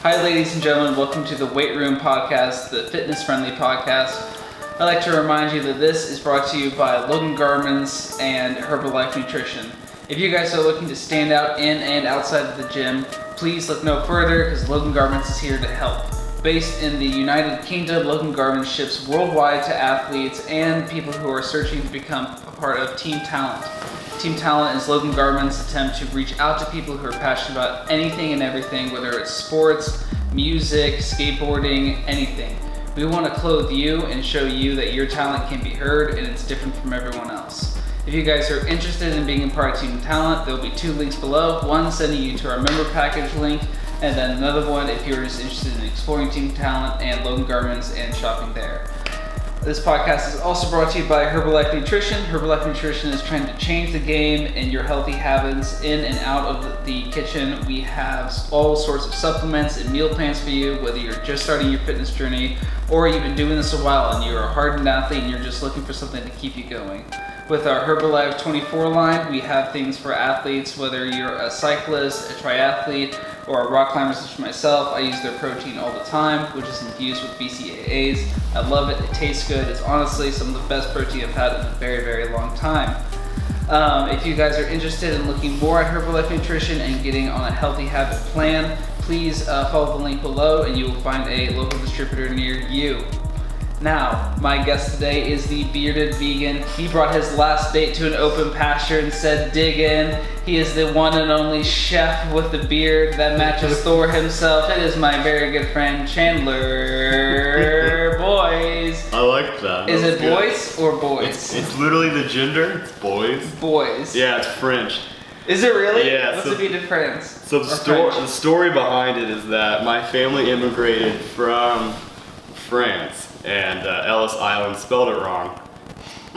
Hi ladies and gentlemen, welcome to the Weight Room Podcast, the fitness-friendly podcast. I'd like to remind you that this is brought to you by Logan Garments and Herbalife Nutrition. If you guys are looking to stand out in and outside of the gym, please look no further because Logan Garments is here to help. Based in the United Kingdom, Logan Garments ships worldwide to athletes and people who are searching to become a part of Team Talent. Team Talent is Logan Garments' attempt to reach out to people who are passionate about anything and everything, whether it's sports, music, skateboarding, anything. We want to clothe you and show you that your talent can be heard and it's different from everyone else. If you guys are interested in being a part of Team Talent, there'll be 2 links below. One sending you to our member package link, and then another one if you're just interested in exploring Team Talent and Logan Garments and shopping there. This podcast is also brought to you by Herbalife Nutrition. Herbalife Nutrition is trying to change the game in your healthy habits in and out of the kitchen. We have all sorts of supplements and meal plans for you, whether you're just starting your fitness journey or you've been doing this a while and you're a hardened athlete and you're just looking for something to keep you going. With our Herbalife 24 line, we have things for athletes, whether you're a cyclist, a triathlete, or a rock climber such as myself. I use their protein all the time, which is infused with BCAAs. I love it, it tastes good. It's honestly some of the best protein I've had in a very, very long time. If you guys are interested in looking more at Herbalife Nutrition and getting on a healthy habit plan, please follow the link below and you will find a local distributor near you. Now, my guest today is the bearded vegan. He brought his last date to an open pasture and said, dig in. He is the one and only chef with the beard that matches Thor himself. It is my very good friend, Chandler Boys. I like that. Is it boys or boys? It's literally the gender. It's boys. Boys. Yeah, it's French. Is it really? Yeah. What's the bearded friends? So the story behind it is that my family immigrated from France. And Ellis Island spelled it wrong.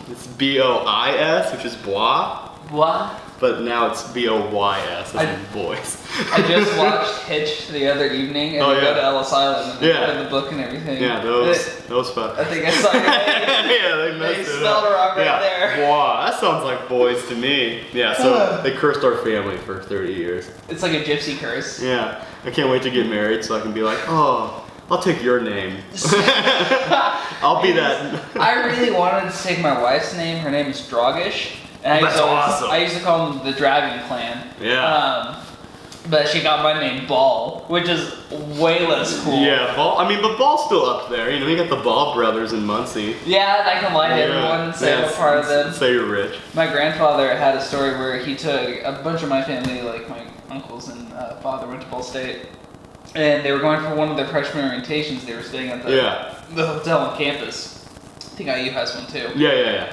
It's B-O-I-S, which is bois. Bois? But now it's B-O-Y-S, as in boys. I just watched Hitch the other evening and we go to Ellis Island and they put in the book and everything. Yeah, those fun. I think I saw your name. Yeah, they messed it spelled it wrong right there. Bois, that sounds like boys to me. Yeah, so they cursed our family for 30 years. It's like a gypsy curse. Yeah, I can't wait to get married so I can be like, oh, I'll take your name. I'll be that. I really wanted to take my wife's name. Her name is Dragish. And That's awesome. I used to call them the Dragon Clan. Yeah. But she got my name Ball, which is way less cool. Yeah, Ball. I mean, but Ball's still up there. You know, you got the Ball brothers in Muncie. Yeah, I can lie to everyone and say I'm a part of them. Say you're rich. My grandfather had a story where he took a bunch of my family, like my uncles and father, went to Ball State. And they were going for one of their freshman orientations. They were staying at the hotel on campus. I think IU has one too. Yeah.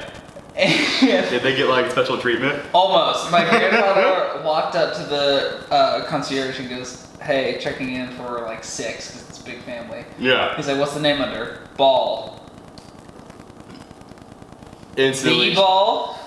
Did they get like special treatment? Almost. My grandfather walked up to the concierge and goes, hey, checking in for like 6 because it's a big family. Yeah. He's like, what's the name under? Ball. Instantly. The Ball.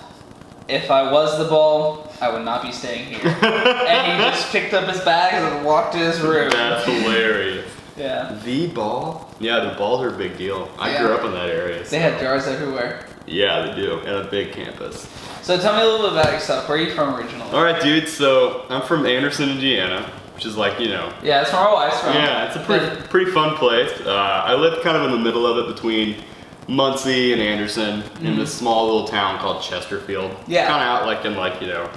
If I was the Ball, I would not be staying here. And he just picked up his bags and walked to his room. That's hilarious. Yeah. The Ball? Yeah, the Balls are a big deal. I grew up in that area. So. They had jars everywhere. Yeah, they do. And a big campus. So tell me a little bit about yourself. Where are you from originally? Alright, dude. So I'm from Anderson, Indiana, which is like, you know. Yeah, that's where my wife's from. Yeah, it's a pretty fun place. I lived kind of in the middle of it between Muncie and Anderson in this small little town called Chesterfield. Yeah. Kind of out like in like, you know,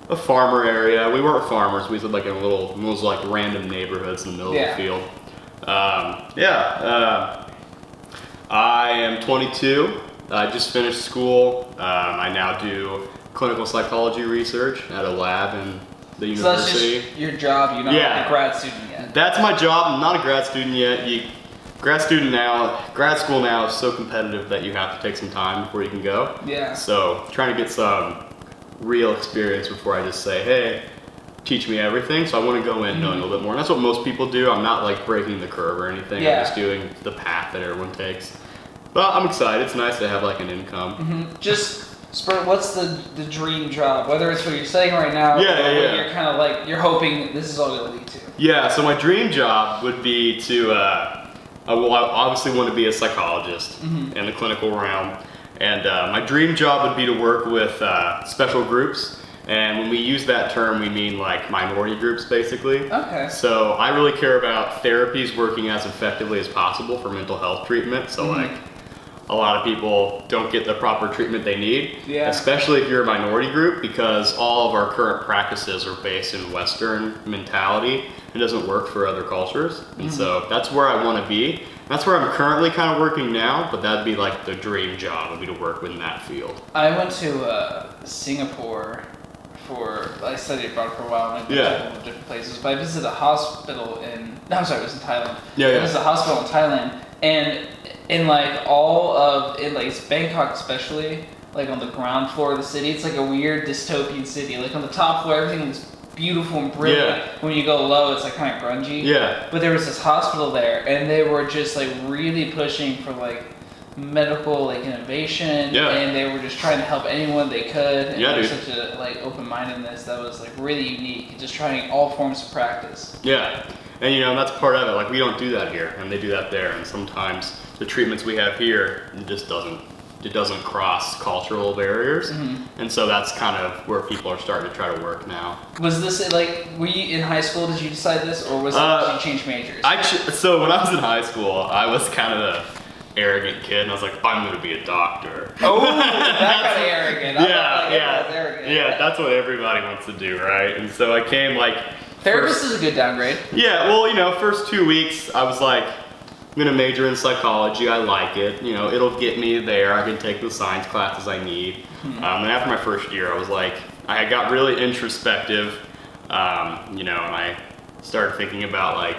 a farmer area. We weren't farmers. We lived like in those like random neighborhoods in the middle of the field. I am 22. I just finished school. I now do clinical psychology research at a lab in the university. So that's just your job. You're not a grad student yet. That's my job. I'm not a grad student yet. Grad school now is so competitive that you have to take some time before you can go. Yeah. So trying to get some real experience before I just say, hey, teach me everything. So I want to go in knowing a little bit more. And that's what most people do. I'm not like breaking the curve or anything. Yeah. I'm just doing the path that everyone takes. But I'm excited. It's nice to have like an income. What's the dream job? Whether it's what you're studying right now, or you're kind of like, you're hoping this is all going to lead to. Yeah, so my dream job would be to, I obviously want to be a psychologist in the clinical realm. And my dream job would be to work with special groups And when we use that term, we mean like minority groups, basically. Okay. So I really care about therapies working as effectively as possible for mental health treatment. So like a lot of people don't get the proper treatment they need, especially if you're a minority group, because all of our current practices are based in Western mentality. It doesn't work for other cultures. And so that's where I want to be. That's where I'm currently kind of working now, but that'd be like the dream job, would be to work within that field. I went to Singapore I studied abroad for a while, and I went to a couple of different places, but I visited a hospital it was in Thailand. It was a hospital in Thailand, and in like it's Bangkok especially, like on the ground floor of the city, it's like a weird dystopian city. Like on the top floor, everything is beautiful and brilliant. When you go low, it's like kind of grungy. But there was this hospital there, and they were just like really pushing for like medical like innovation, and they were just trying to help anyone they could. And there was such a like open-mindedness that was like really unique, just trying all forms of practice. And you know, that's part of it. Like we don't do that here, and they do that there. And sometimes the treatments we have here just doesn't cross cultural barriers. And so that's kind of where people are starting to try to work now. Was this like, were you in high school, did you decide this, or was it, did you change majors? So when I was in high school, I was kind of an arrogant kid, and I was like, I'm going to be a doctor. Oh, that kind of arrogant. Yeah, that's what everybody wants to do, right? And so I came like... Therapist is a good downgrade. Yeah, well, you know, first 2 weeks, I was like, I'm going to major in psychology, I like it, you know, it'll get me there, I can take the science classes I need. And after my first year, I was like, I got really introspective, you know, and I started thinking about like,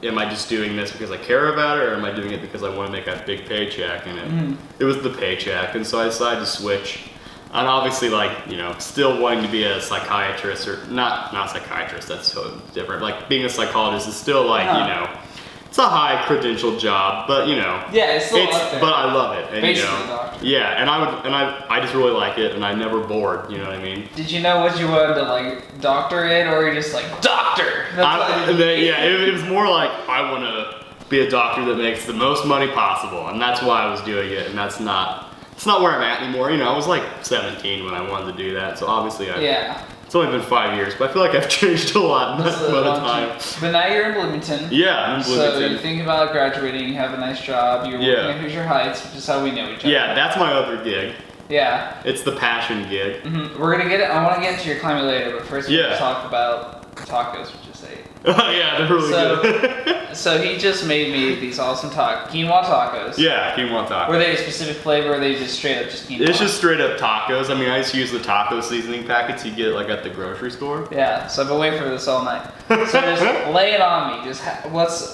am I just doing this because I care about it, or am I doing it because I want to make that big paycheck? And it was the paycheck, and so I decided to switch. And obviously, like, you know, still wanting to be a psychiatrist, or not psychiatrist, that's so different. Like, being a psychologist is still like, you know, it's a high credential job, but you know, it's still up there. But I love it. And, basically, you know, doctor. and I just really like it, and I'm never bored. You know what I mean? Did you know what you wanted to like doctorate, or you're just like doctor? It was more like I want to be a doctor that makes the most money possible, and that's why I was doing it. And it's not where I'm at anymore. You know, I was like 17 when I wanted to do that, so obviously it's only been 5 years, but I feel like I've changed a lot in that amount of time. But now you're in Bloomington. Yeah, I'm in Bloomington. So you think about graduating, you have a nice job, you're working at Hoosier Heights, which is how we know each other. Yeah, that's my other gig. Yeah. It's the passion gig. We're gonna get it. I want to get into your climate later, but first we're gonna talk about tacos, which is Oh yeah, they're really good. So he just made me these awesome quinoa tacos. Yeah, quinoa tacos. Were they a specific flavor, or are they just straight up just quinoa? It's just straight up tacos. I mean, I just use the taco seasoning packets you get like at the grocery store. Yeah, so I've been waiting for this all night. So just lay it on me. Just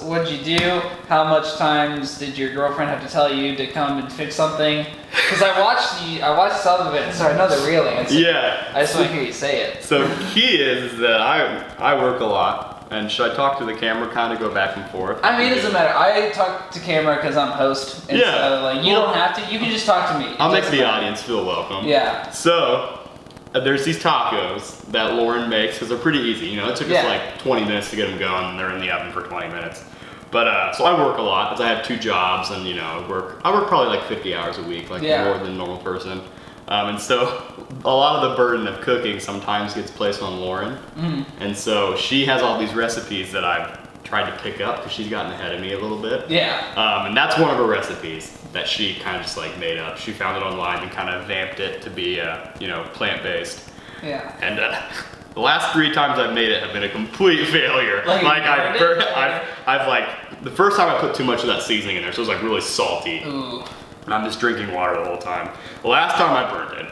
what'd you do? How much times did your girlfriend have to tell you to come and fix something? Because I watched some of it, so I know the real answer. Yeah. I just want to hear you say it. So the key is that I work a lot. And should I talk to the camera, kind of go back and forth? I mean, it doesn't matter. I talk to camera because I'm host. And so, like, you don't have to. You can just talk to me. I'll make the audience feel welcome. Yeah. So there's these tacos that Lauren makes because they're pretty easy. You know, it took us like 20 minutes to get them going, and they're in the oven for 20 minutes. But so I work a lot because I have 2 jobs, and you know, I work probably like 50 hours a week, like more than a normal person. And so a lot of the burden of cooking sometimes gets placed on Lauren. And so she has all these recipes that I've tried to pick up because she's gotten ahead of me a little bit. Yeah. And that's one of her recipes that she kind of just like made up. She found it online and kind of vamped it to be, you know, plant-based. Yeah. And the last 3 times I've made it have been a complete failure. I've like, the first time I put too much of that seasoning in there, so it was like really salty. Ooh. And I'm just drinking water the whole time. The last time I burned it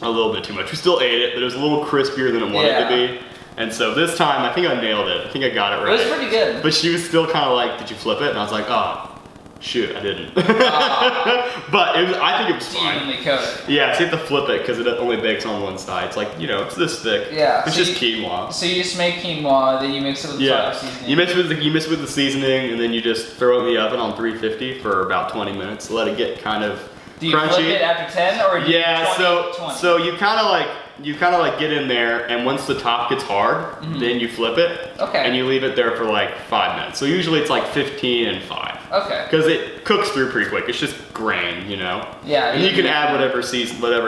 a little bit too much. We still ate it, but it was a little crispier than it wanted to be. And so this time, I think I nailed it. I think I got it right. It was pretty good. But she was still kind of like, did you flip it? And I was like, oh, shoot, I didn't. But I think it was fine. Evenly coated. Yeah, so you have to flip it because it only bakes on one side. It's like, you know, it's this thick. Yeah. It's just quinoa. So you just make quinoa, then you mix it with the taco seasoning. You mix it with the seasoning, and then you just throw it in the oven on 350 for about 20 minutes. Let it get kind of crunchy. Do you flip it after 10, or do you 20? So you kind of like get in there, and once the top gets hard, then you flip it, and you leave it there for like 5 minutes. So usually it's like 15 and 5. Okay. Because it cooks through pretty quick. It's just grain, you know? Yeah. And you can add whatever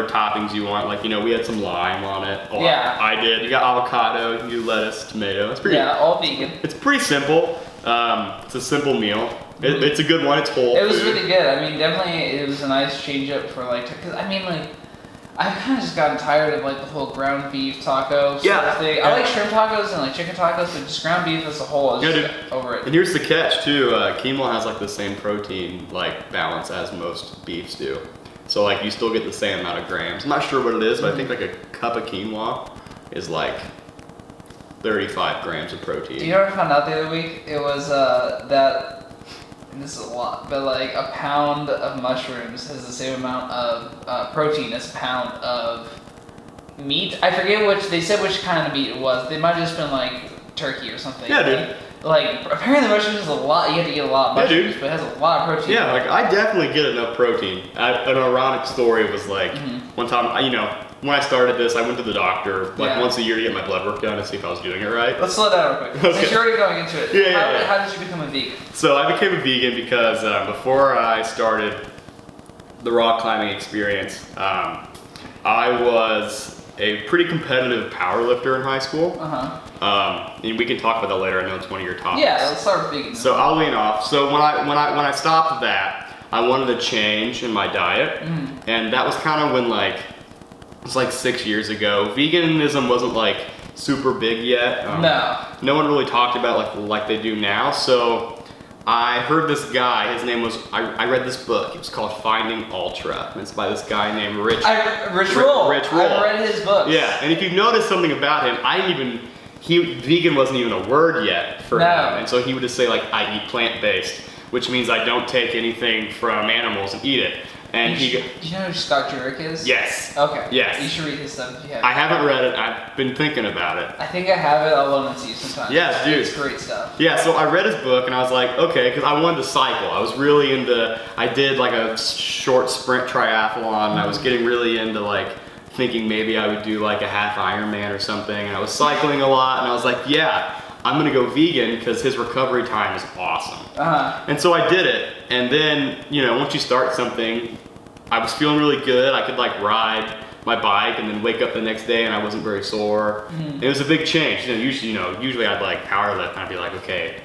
toppings you want. Like, you know, we had some lime on it. Oh, Yeah. I did. You got avocado, you can do lettuce, tomato. It's pretty. Yeah, all vegan. It's pretty simple. It's a simple meal. It's a good one. It's whole. It was food. really good. I mean, definitely it was a nice change up for like, because I mean, like, I've kind of just gotten tired of like the whole ground beef taco sort of thing. I like shrimp tacos and like chicken tacos, but just ground beef as a whole, I was just over it. And here's the catch too. Quinoa has like the same protein like balance as most beefs do. So like you still get the same amount of grams. I'm not sure what it is, but I think like a cup of quinoa is like 35 grams of protein. Do you know what I found out the other week? It was and this is a lot, but like a pound of mushrooms has the same amount of protein as a pound of meat. I forget they said which kind of meat it was. They might have just been like turkey or something. Yeah, dude. Like apparently mushrooms is a lot. You have to eat a lot of mushrooms, but it has a lot of protein. Yeah, like I definitely get enough protein. An ironic story was like one time, you know, when I started this, I went to the doctor like once a year to get my blood work done to see if I was doing it right. Let's slow down real quick. Okay. Since you're already going into it, how did you become a vegan? So I became a vegan because before I started the rock climbing experience, I was a pretty competitive power lifter in high school. And we can talk about that later. I know it's one of your topics. Yeah, let's start with vegan. So I'll lean off. So when I stopped that, I wanted to change in my diet, and that was kind of when like it was like 6 years ago. Veganism wasn't like super big yet. No one really talked about like they do now. So I heard this guy. His name was I read this book. It was called Finding Ultra. And it's by this guy named Rich Roll. I've read his books. Yeah, and if you've noticed something about him, vegan wasn't even a word yet for him. And so he would just say like, I eat plant-based, which means I don't take anything from animals and eat it. And do you know who Scott Jurek is? Yes. Okay. Yes. You should read his stuff if you haven't. I haven't read it. I've been thinking about it. I think I have it. I'll loan it to you sometime. Yeah, dude. It's great stuff. Yeah, so I read his book and I was like, okay, because I wanted to cycle. I was really I did like a short sprint triathlon and I was getting really into like thinking maybe I would do like a half Ironman or something. And I was cycling a lot and I was like, yeah, I'm gonna go vegan because his recovery time is awesome. And so I did it. And then, you know, once you start something, I was feeling really good. I could like ride my bike and then wake up the next day and I wasn't very sore. It was a big change. Usually I'd like power lift and I'd be like, okay,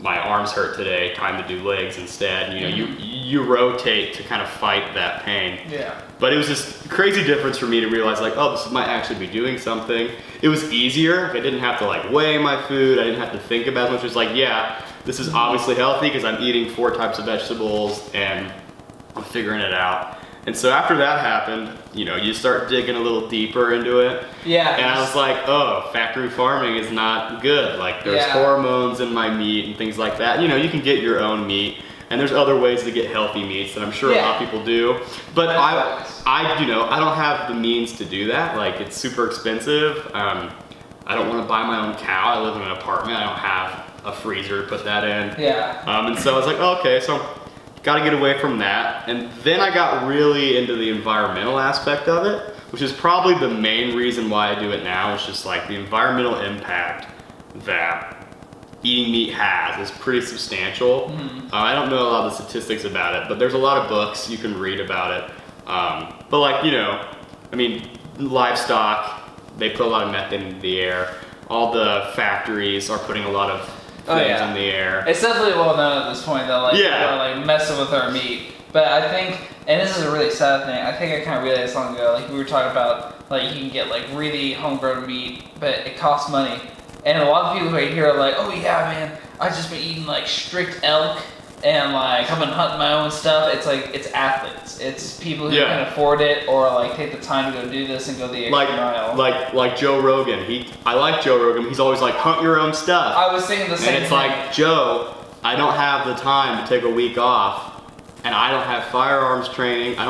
my arms hurt today, time to do legs instead. You know, you rotate to kind of fight that pain. Yeah. But it was this crazy difference for me to realize like, oh, this might actually be doing something. It was easier. I didn't have to like weigh my food. I didn't have to think about it much. It was like, yeah, this is obviously healthy because I'm eating 4 types of vegetables and I'm figuring it out. And so after that happened, you know, you start digging a little deeper into it. Yeah. And I was like, oh, factory farming is not good. Like there's hormones in my meat and things like that. You know, you can get your own meat and there's other ways to get healthy meats that I'm sure a lot of people do. But I don't have the means to do that. Like it's super expensive. I don't want to buy my own cow. I live in an apartment. I don't have a freezer to put that in. Yeah. And so I was like, oh, okay, so got to get away from that. And then I got really into the environmental aspect of it, which is probably the main reason why I do it now. It's just like the environmental impact that eating meat has is pretty substantial. I don't know a lot of the statistics about it, but there's a lot of books you can read about it. But like, you know, I mean, livestock, they put a lot of methane into the air. All the factories are putting a lot of things in the air. It's definitely well known at this point that like people are like messing with our meat. But I think, and this is a really sad thing, I think I kind of realized long ago, like we were talking about, like you can get like really homegrown meat, but it costs money. And a lot of people right here are like, oh yeah man, I've just been eating like strict elk and like I've been hunting my own stuff. It's like, it's athletes. It's people who can afford it or like take the time to go do this and go the extra mile. Like Joe Rogan. I like Joe Rogan. He's always like, hunt your own stuff. I was thinking the same thing. And it's like, Joe, I don't have the time to take a week off. And I don't have firearms training. I'm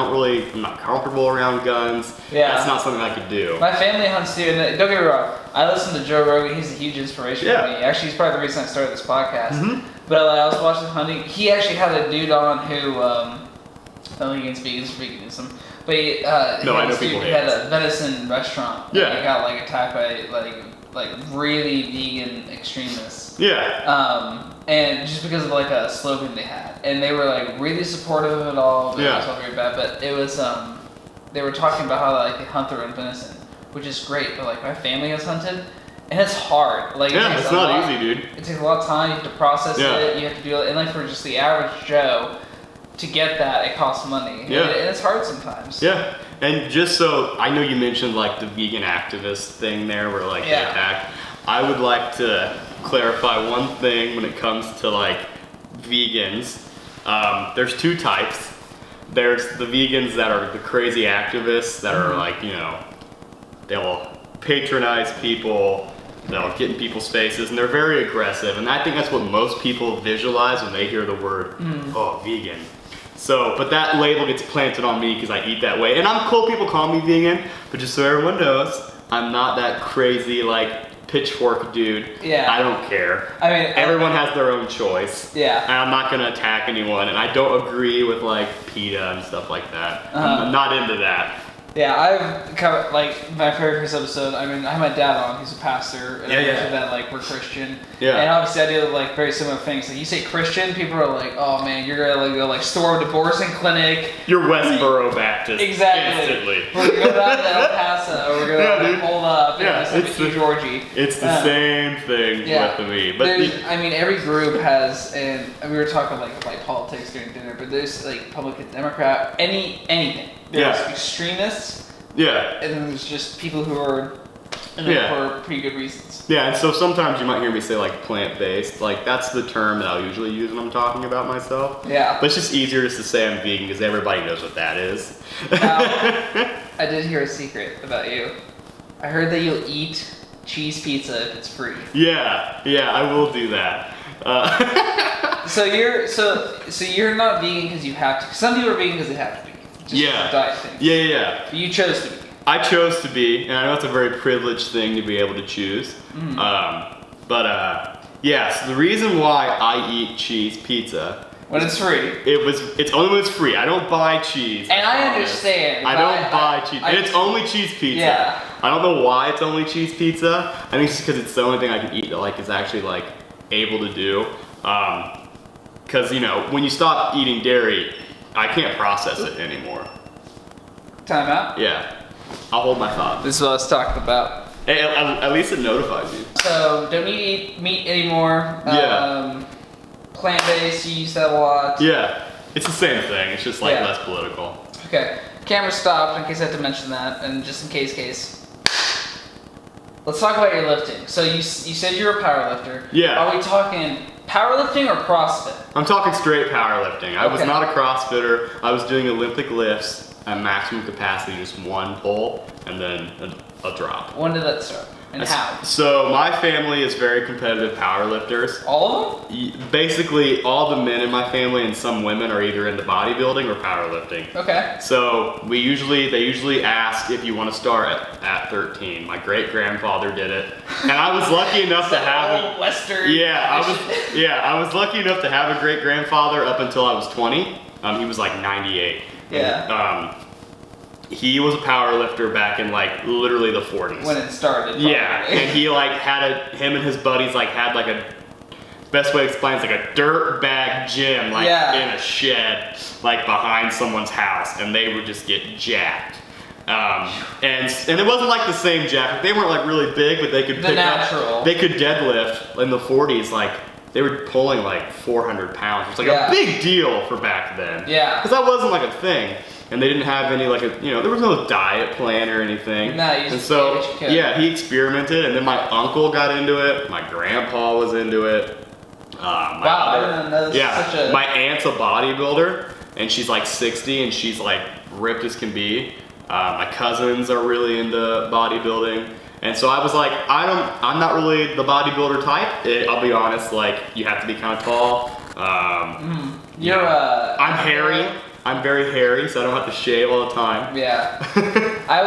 not comfortable around guns. Yeah. That's not something I could do. My family hunts too, and don't get me wrong, I listen to Joe Rogan, he's a huge inspiration for me. Actually, he's probably the reason I started this podcast. But I was watching hunting, he actually had a dude on who, I don't think he can speak veganism, but he had a venison restaurant. Yeah. He got like attacked by like really vegan extremists. Yeah. and just because of like a slogan they had, and they were like really supportive of it all. But it was all very bad. But it was they were talking about how like they hunt their own venison, which is great. But like my family has hunted, and it's hard. Like it's not easy, dude. It takes a lot of time. You have to process it. You have to do it, and like for just the average Joe to get that, it costs money. Yeah, and it's hard sometimes. Yeah, and just so I know you mentioned like the vegan activist thing there, where like they attack. I would like to clarify one thing when it comes to like vegans. There's two types. There's the vegans that are the crazy activists that are like, you know, they'll patronize people, they'll get in people's faces, and they're very aggressive. And I think that's what most people visualize when they hear the word, oh, vegan. So, but that label gets planted on me because I eat that way. And I'm cool, people call me vegan, but just so everyone knows, I'm not that crazy like pitchfork dude. Yeah. I don't care. I mean, everyone has their own choice. Yeah. And I'm not gonna attack anyone, and I don't agree with like PETA and stuff like that. I'm not into that. Yeah, I've covered like my very first episode. I mean, I have my dad on. He's a pastor, and I mentioned that like we're Christian. Yeah. And obviously, I do like very similar things. Like you say Christian, people are like, "Oh man, you're gonna like go like store divorcing clinic." You're Westboro Baptist. Exactly. Instantly. We're gonna go down to El Paso. We're gonna hold up. It's the Georgie. It's the same thing with me. But I mean, every group has, and we were talking like politics during dinner, but there's like Republican, Democrat, anything. There's extremists. Yeah. And then there's just people who are for pretty good reasons. Yeah, and so sometimes you might hear me say like plant-based. Like that's the term that I'll usually use when I'm talking about myself. Yeah. But it's just easier just to say I'm vegan because everybody knows what that is. Now, I did hear a secret about you. I heard that you'll eat cheese pizza if it's free. Yeah, I will do that. So you're not vegan because you have to. Some people are vegan because they have to be. Just a diet thing. Yeah. But you chose to be. I chose to be, and I know it's a very privileged thing to be able to choose. So the reason why I eat cheese pizza when it's free. It's only when it's free. I don't buy cheese. And I understand. I don't buy cheese. And it's only cheese pizza. Yeah. I don't know why it's only cheese pizza. I think it's just because it's the only thing I can eat that like is actually like able to do. Because you know when you stop eating dairy, I can't process it anymore. Time out? Yeah. I'll hold my thought. This is what I was talking about. Hey, at least it notifies you. So, don't eat meat anymore. Plant-based, you use that a lot. Yeah. It's the same thing. It's just like less political. Okay. Camera stopped in case I have to mention that, and just in case. Let's talk about your lifting. So, you said you're a powerlifter. Yeah. Are we talking powerlifting or CrossFit? I'm talking straight powerlifting. I was not a CrossFitter. I was doing Olympic lifts at maximum capacity, just one pull and then a drop. When did that start? And how? So my family is very competitive powerlifters. All of them? Basically, all the men in my family and some women are either into bodybuilding or powerlifting. Okay. So they usually ask if you want to start at 13. My great grandfather did it, and I was lucky enough to have a Western. I was lucky enough to have a great grandfather up until I was 20. He was like 98. Yeah. He was a power lifter back in like literally the 40s. When it started. Probably. Yeah, and he like him and his buddies like had like a, best way to explain it's like a dirt bag gym like in a shed like behind someone's house, and they would just get jacked. And it wasn't like the same jack. They weren't like really big, but they could pick up. They could deadlift in the 40s like. They were pulling like 400 pounds. It was like a big deal for back then. Yeah. Because that wasn't like a thing. And they didn't have any like there was no diet plan or anything. No, you just did what you could. Yeah, he experimented, and then my uncle got into it. My grandpa was into it. I didn't know this my aunt's a bodybuilder, and she's like 60, and she's like ripped as can be. My cousins are really into bodybuilding. And so I was like, I'm not really the bodybuilder type. I'll be honest, like you have to be kind of tall. I'm hairy. I'm very hairy, so I don't have to shave all the time. Yeah. I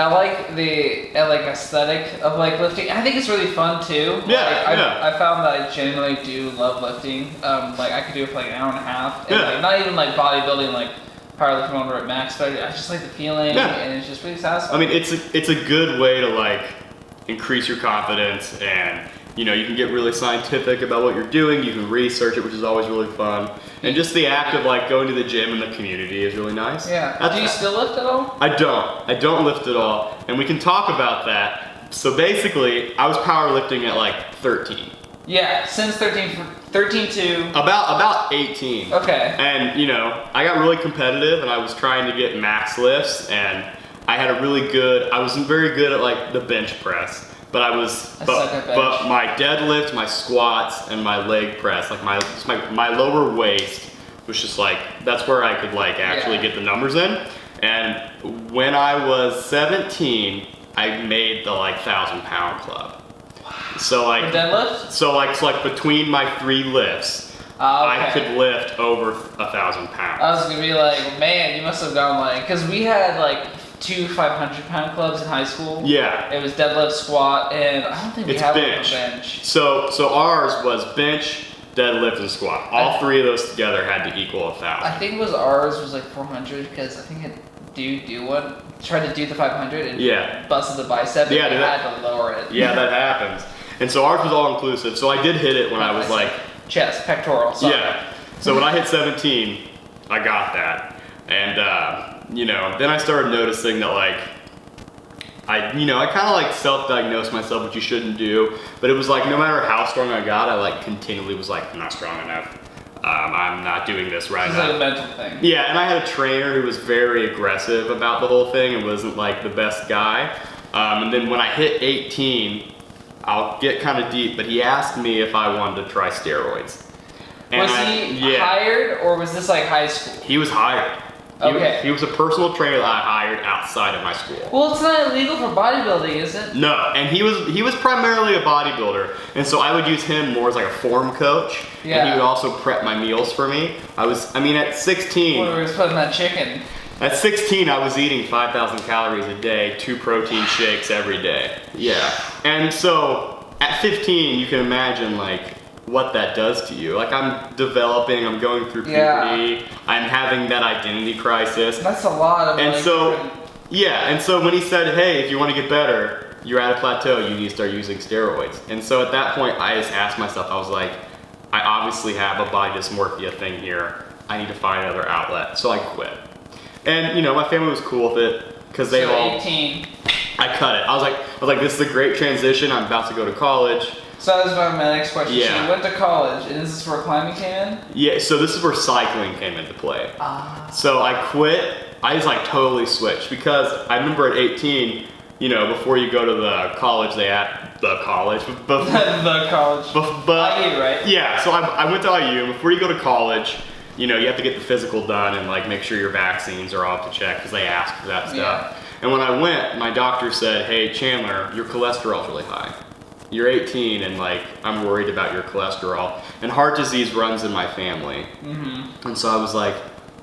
like the aesthetic of like lifting. I think it's really fun too. I found that I genuinely do love lifting. Like I could do it for like an hour and a half. And like, not even like bodybuilding, like powerlifting when we're at max, but I just like the feeling, and it's just really satisfying. I mean, it's a good way to like increase your confidence, and you know, you can get really scientific about what you're doing. You can research it, which is always really fun. And just the act of like going to the gym in the community is really nice. Yeah. Do you still lift at all? I don't lift at all. And we can talk about that. So basically, I was powerlifting at like 13. Yeah, since 13 to... About 18. Okay. And, you know, I got really competitive and I was trying to get max lifts, and I had I wasn't very good at like the bench press, but but my deadlift, my squats, and my leg press, like my lower waist was just like, that's where I could like actually get the numbers in. And when I was 17, I made the like 1,000-pound club. So like deadlift? So like between my 3 lifts, I could lift over 1,000 pounds. I was gonna be like, man, you must have gone like, because we had like 2 500-pound clubs in high school. Yeah. It was deadlift, squat, and I don't think we have bench. a bench. So ours was bench, deadlift, and squat. All 3 of those together had to equal 1,000. I think ours was like 400, because I think tried to do the 500 and busted the bicep and had to lower it. Yeah, that happens. And so ours was all inclusive. So I did hit it when I was like chest, pectoral. Sorry. Yeah. So when I hit 17, I got that. And you know, then I started noticing that like I kind of like self-diagnosed myself, which you shouldn't do. But it was like no matter how strong I got, I like continually was like, I'm not strong enough. I'm not doing this right now. It's like a mental thing. Yeah, and I had a trainer who was very aggressive about the whole thing and wasn't like the best guy. And then when I hit 18, I'll get kind of deep, but he asked me if I wanted to try steroids. And was he hired, or was this like high school? He was hired. He was a personal trainer that I hired outside of my school. Well, it's not illegal for bodybuilding, is it? No, and he was primarily a bodybuilder, and so I would use him more as like a form coach. Yeah. And he would also prep my meals for me. At 16. What were we putting that chicken? At 16, I was eating 5,000 calories a day, 2 protein shakes every day. Yeah. And so at 15, you can imagine like what that does to you. Like I'm developing, I'm going through puberty, I'm having that identity crisis. That's a lot of and so when he said, hey, if you want to get better, you're at a plateau, you need to start using steroids. And so at that point, I just asked myself, I was like, I obviously have a body dysmorphia thing here. I need to find another outlet. So I quit. And you know, my family was cool with it because they all. 18. I cut it. I was like, this is a great transition. I'm about to go to college. So that was my next question. Yeah. So you went to college, and is this where climbing came in? Yeah. So this is where cycling came into play. So I quit. I just like totally switched because I remember at 18, you know, before you go to the college, IU, right? Yeah. So I went to IU, and before you go to college, you know, you have to get the physical done and like make sure your vaccines are all up to check because they ask for that stuff. Yeah. And when I went, my doctor said, hey, Chandler, your cholesterol's really high. You're 18 and like, I'm worried about your cholesterol. And heart disease runs in my family. Mm-hmm. And so I was like,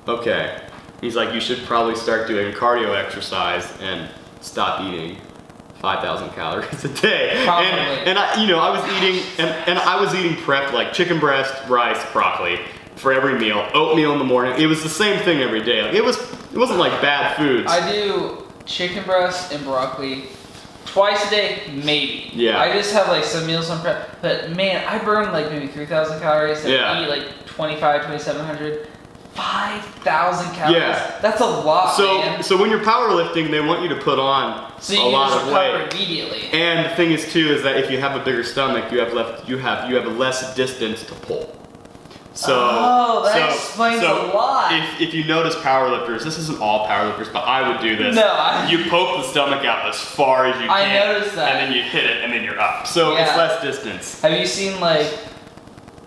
okay. He's like, you should probably start doing cardio exercise and stop eating 5,000 calories a day. Probably. And I was eating, and I was eating prep like chicken breast, rice, broccoli for every meal, oatmeal in the morning. It was the same thing every day. Like it wasn't like bad foods. I do chicken breast and broccoli twice a day, maybe. Yeah. I just have like some meals on prep, but man, I burn like maybe 3,000 calories and eat like 2,700. 5,000 calories. Yeah. That's a lot, man. So when you're powerlifting, they want you to put on a lot of weight immediately. And the thing is too is that if you have a bigger stomach, you have less distance to pull. That explains a lot. If you notice powerlifters, this isn't all powerlifters, but I would do this. You poke the stomach out as far as you can. I noticed that. And then you hit it, and then you're up. So it's less distance. Have you seen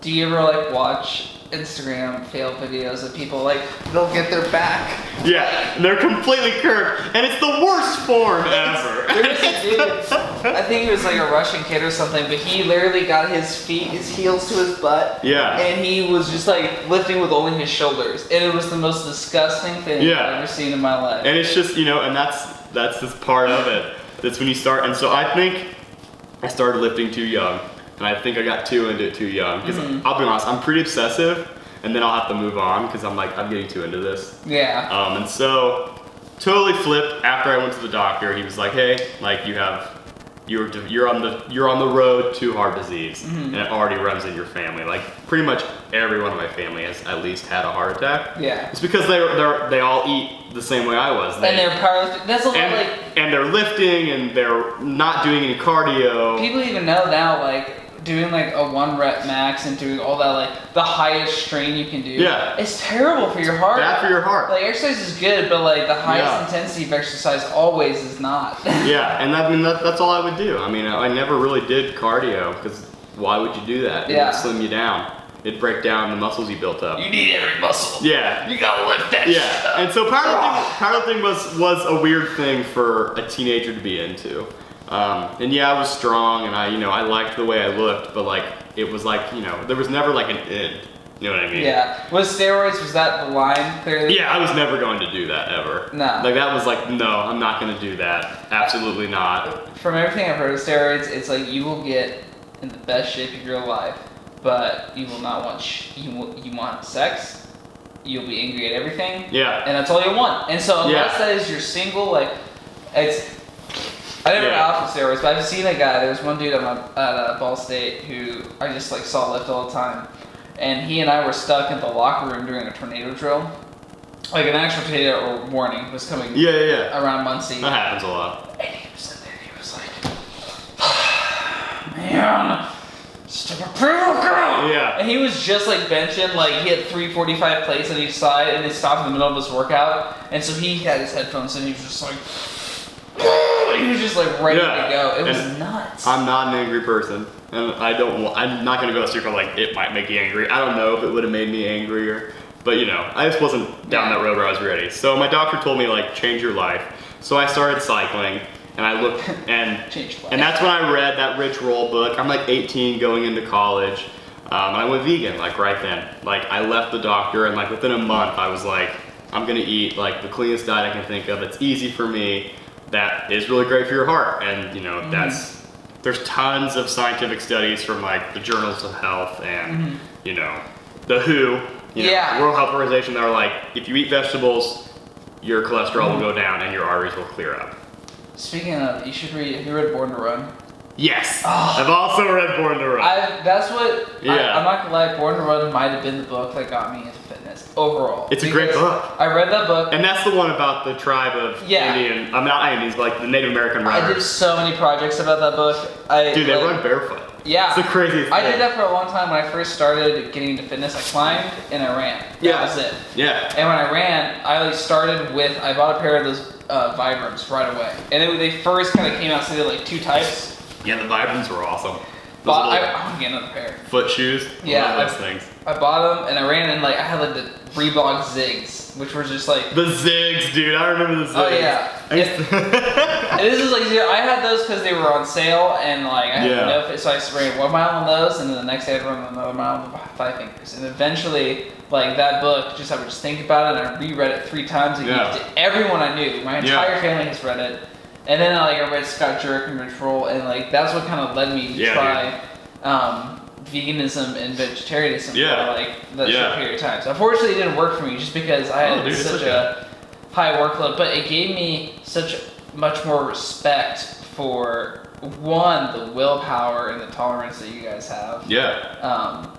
do you ever watch Instagram fail videos of people they'll get their back? Yeah, they're completely curved, and it's the worst form ever. There's a dude, I think he was a Russian kid or something, but he literally got his heels to his butt. Yeah. And he was just lifting with only his shoulders, and it was the most disgusting thing I've ever seen in my life. And it's just and that's just part of it. That's when you start, and so I think I started lifting too young. And I think I got too into it too young. Because I'll be honest, I'm pretty obsessive, and then I'll have to move on because I'm getting too into this. Yeah. And so totally flipped after I went to the doctor. He was like, hey, you have you're on the road to heart disease, and it already runs in your family. Like pretty much everyone in my family has at least had a heart attack. Yeah. It's because they all eat the same way I was. And they're powerlifting. That's a lot and they're lifting and they're not doing any cardio. People even know now, like doing like a 1 rep max and doing all that, like the highest strain you can do. Yeah. It's terrible for your heart. Bad for your heart. Like exercise is good, but like the highest intensity of exercise always is not. Yeah, and I mean that's all I would do. I mean, I never really did cardio because why would you do that? It would slim you down. It'd break down the muscles you built up. You need every muscle. Yeah. You gotta lift that shit up. And so powerlifting was a weird thing for a teenager to be into. And yeah, I was strong and I liked the way I looked, but like it was like, there was never like an end. You know what I mean? Yeah. Was steroids, was that the line clearly? Yeah, I was never going to do that ever. No. Like that was like, no, I'm not going to do that. Absolutely not. From everything I've heard of steroids, it's like you will get in the best shape of your life, but you will not want you want sex. You'll be angry at everything. Yeah. And that's all you want. And so unless that is your single, like, I never got off of steroids, but I've seen a guy. There was one dude at Ball State who I just like saw lift all the time, and he and I were stuck in the locker room during a tornado drill. Like an actual tornado warning was coming. Around Muncie. That happens a lot. And he was sitting there. He was like, "Man, stupid pre-workout." Yeah. And he was just like benching. Like he had 345 plates on each side, and he stopped in the middle of his workout. And so he had his headphones, and he was just like. He was just like ready to go. It was nuts. I'm not an angry person, and I'm not gonna go super like it might make you angry. I don't know if it would have made me angrier, but I just wasn't down that road where I was ready. So my doctor told me like change your life. So I started cycling, and I looked and that's when I read that Rich Roll book. I'm like 18 going into college. And I went vegan like right then. Like I left the doctor, and like within a month I was like, I'm gonna eat like the cleanest diet I can think of. It's easy for me. That is really great for your heart, and there's tons of scientific studies from like the journals of health and the WHO, World Health Organization that are like, if you eat vegetables, your cholesterol will go down and your arteries will clear up. Speaking of, you should read. Have you read Born to Run? Yes, I've also read Born to Run. I'm not gonna lie, Born to Run might have been the book that got me into fitness overall. It's a great book. I read that book. And that's the one about the tribe of Indian, not Indians, but like the Native American runners. I did so many projects about that book. They run barefoot. Yeah. It's the craziest thing. I did that for a long time. When I first started getting into fitness, I climbed and I ran. That was it. Yeah. And when I ran, I bought a pair of those Vibrams right away. And they first kind of came out, so they had like 2 types. Yeah, the Vibrams were awesome. But I want to get another pair. Foot shoes. Yeah, those things. I bought them and I ran, and like I had like the Reebok Zigs, which were just like the Zigs, dude. I remember the Zigs. Oh yeah. And this is like I had those because they were on sale, and like I had no, so I ran 1 mile on those, and then the next day I'd run another mile with 5 fingers, and eventually like that book, I would just think about it, and I reread it 3 times a year to everyone I knew. My entire family has read it. And then like I read Scott Jurek and Rich Roll, and like that's what kind of led me to try veganism and vegetarianism for like that short period of time. So unfortunately it didn't work for me just because I had such a high workload, but it gave me such much more respect for the willpower and the tolerance that you guys have. Yeah.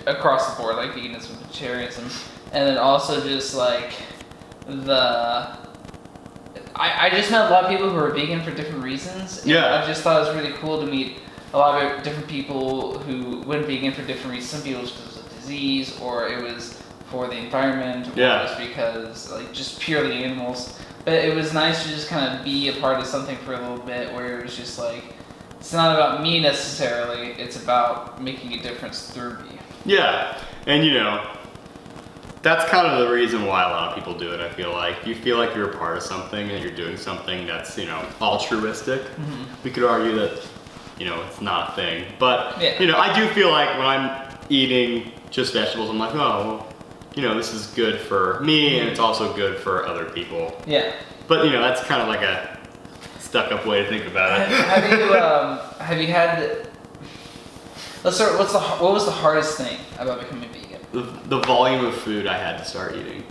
Across the board, like veganism, vegetarianism, and then also just like I just met a lot of people who are vegan for different reasons. And I just thought it was really cool to meet a lot of different people who went vegan for different reasons. Some people it was because of disease, or it was for the environment, or it was because like just purely animals. But it was nice to just kind of be a part of something for a little bit where it was just like, it's not about me necessarily, it's about making a difference through me. Yeah, and that's kind of the reason why a lot of people do it, I feel like. You feel like you're a part of something and you're doing something that's, altruistic. Mm-hmm. We could argue that, it's not a thing. But, I do feel like when I'm eating just vegetables, I'm like, oh, well, this is good for me and it's also good for other people. Yeah. But, that's kind of like a stuck-up way to think about it. Have you had... Let's start, what was the hardest thing about becoming vegan? The volume of food I had to start eating.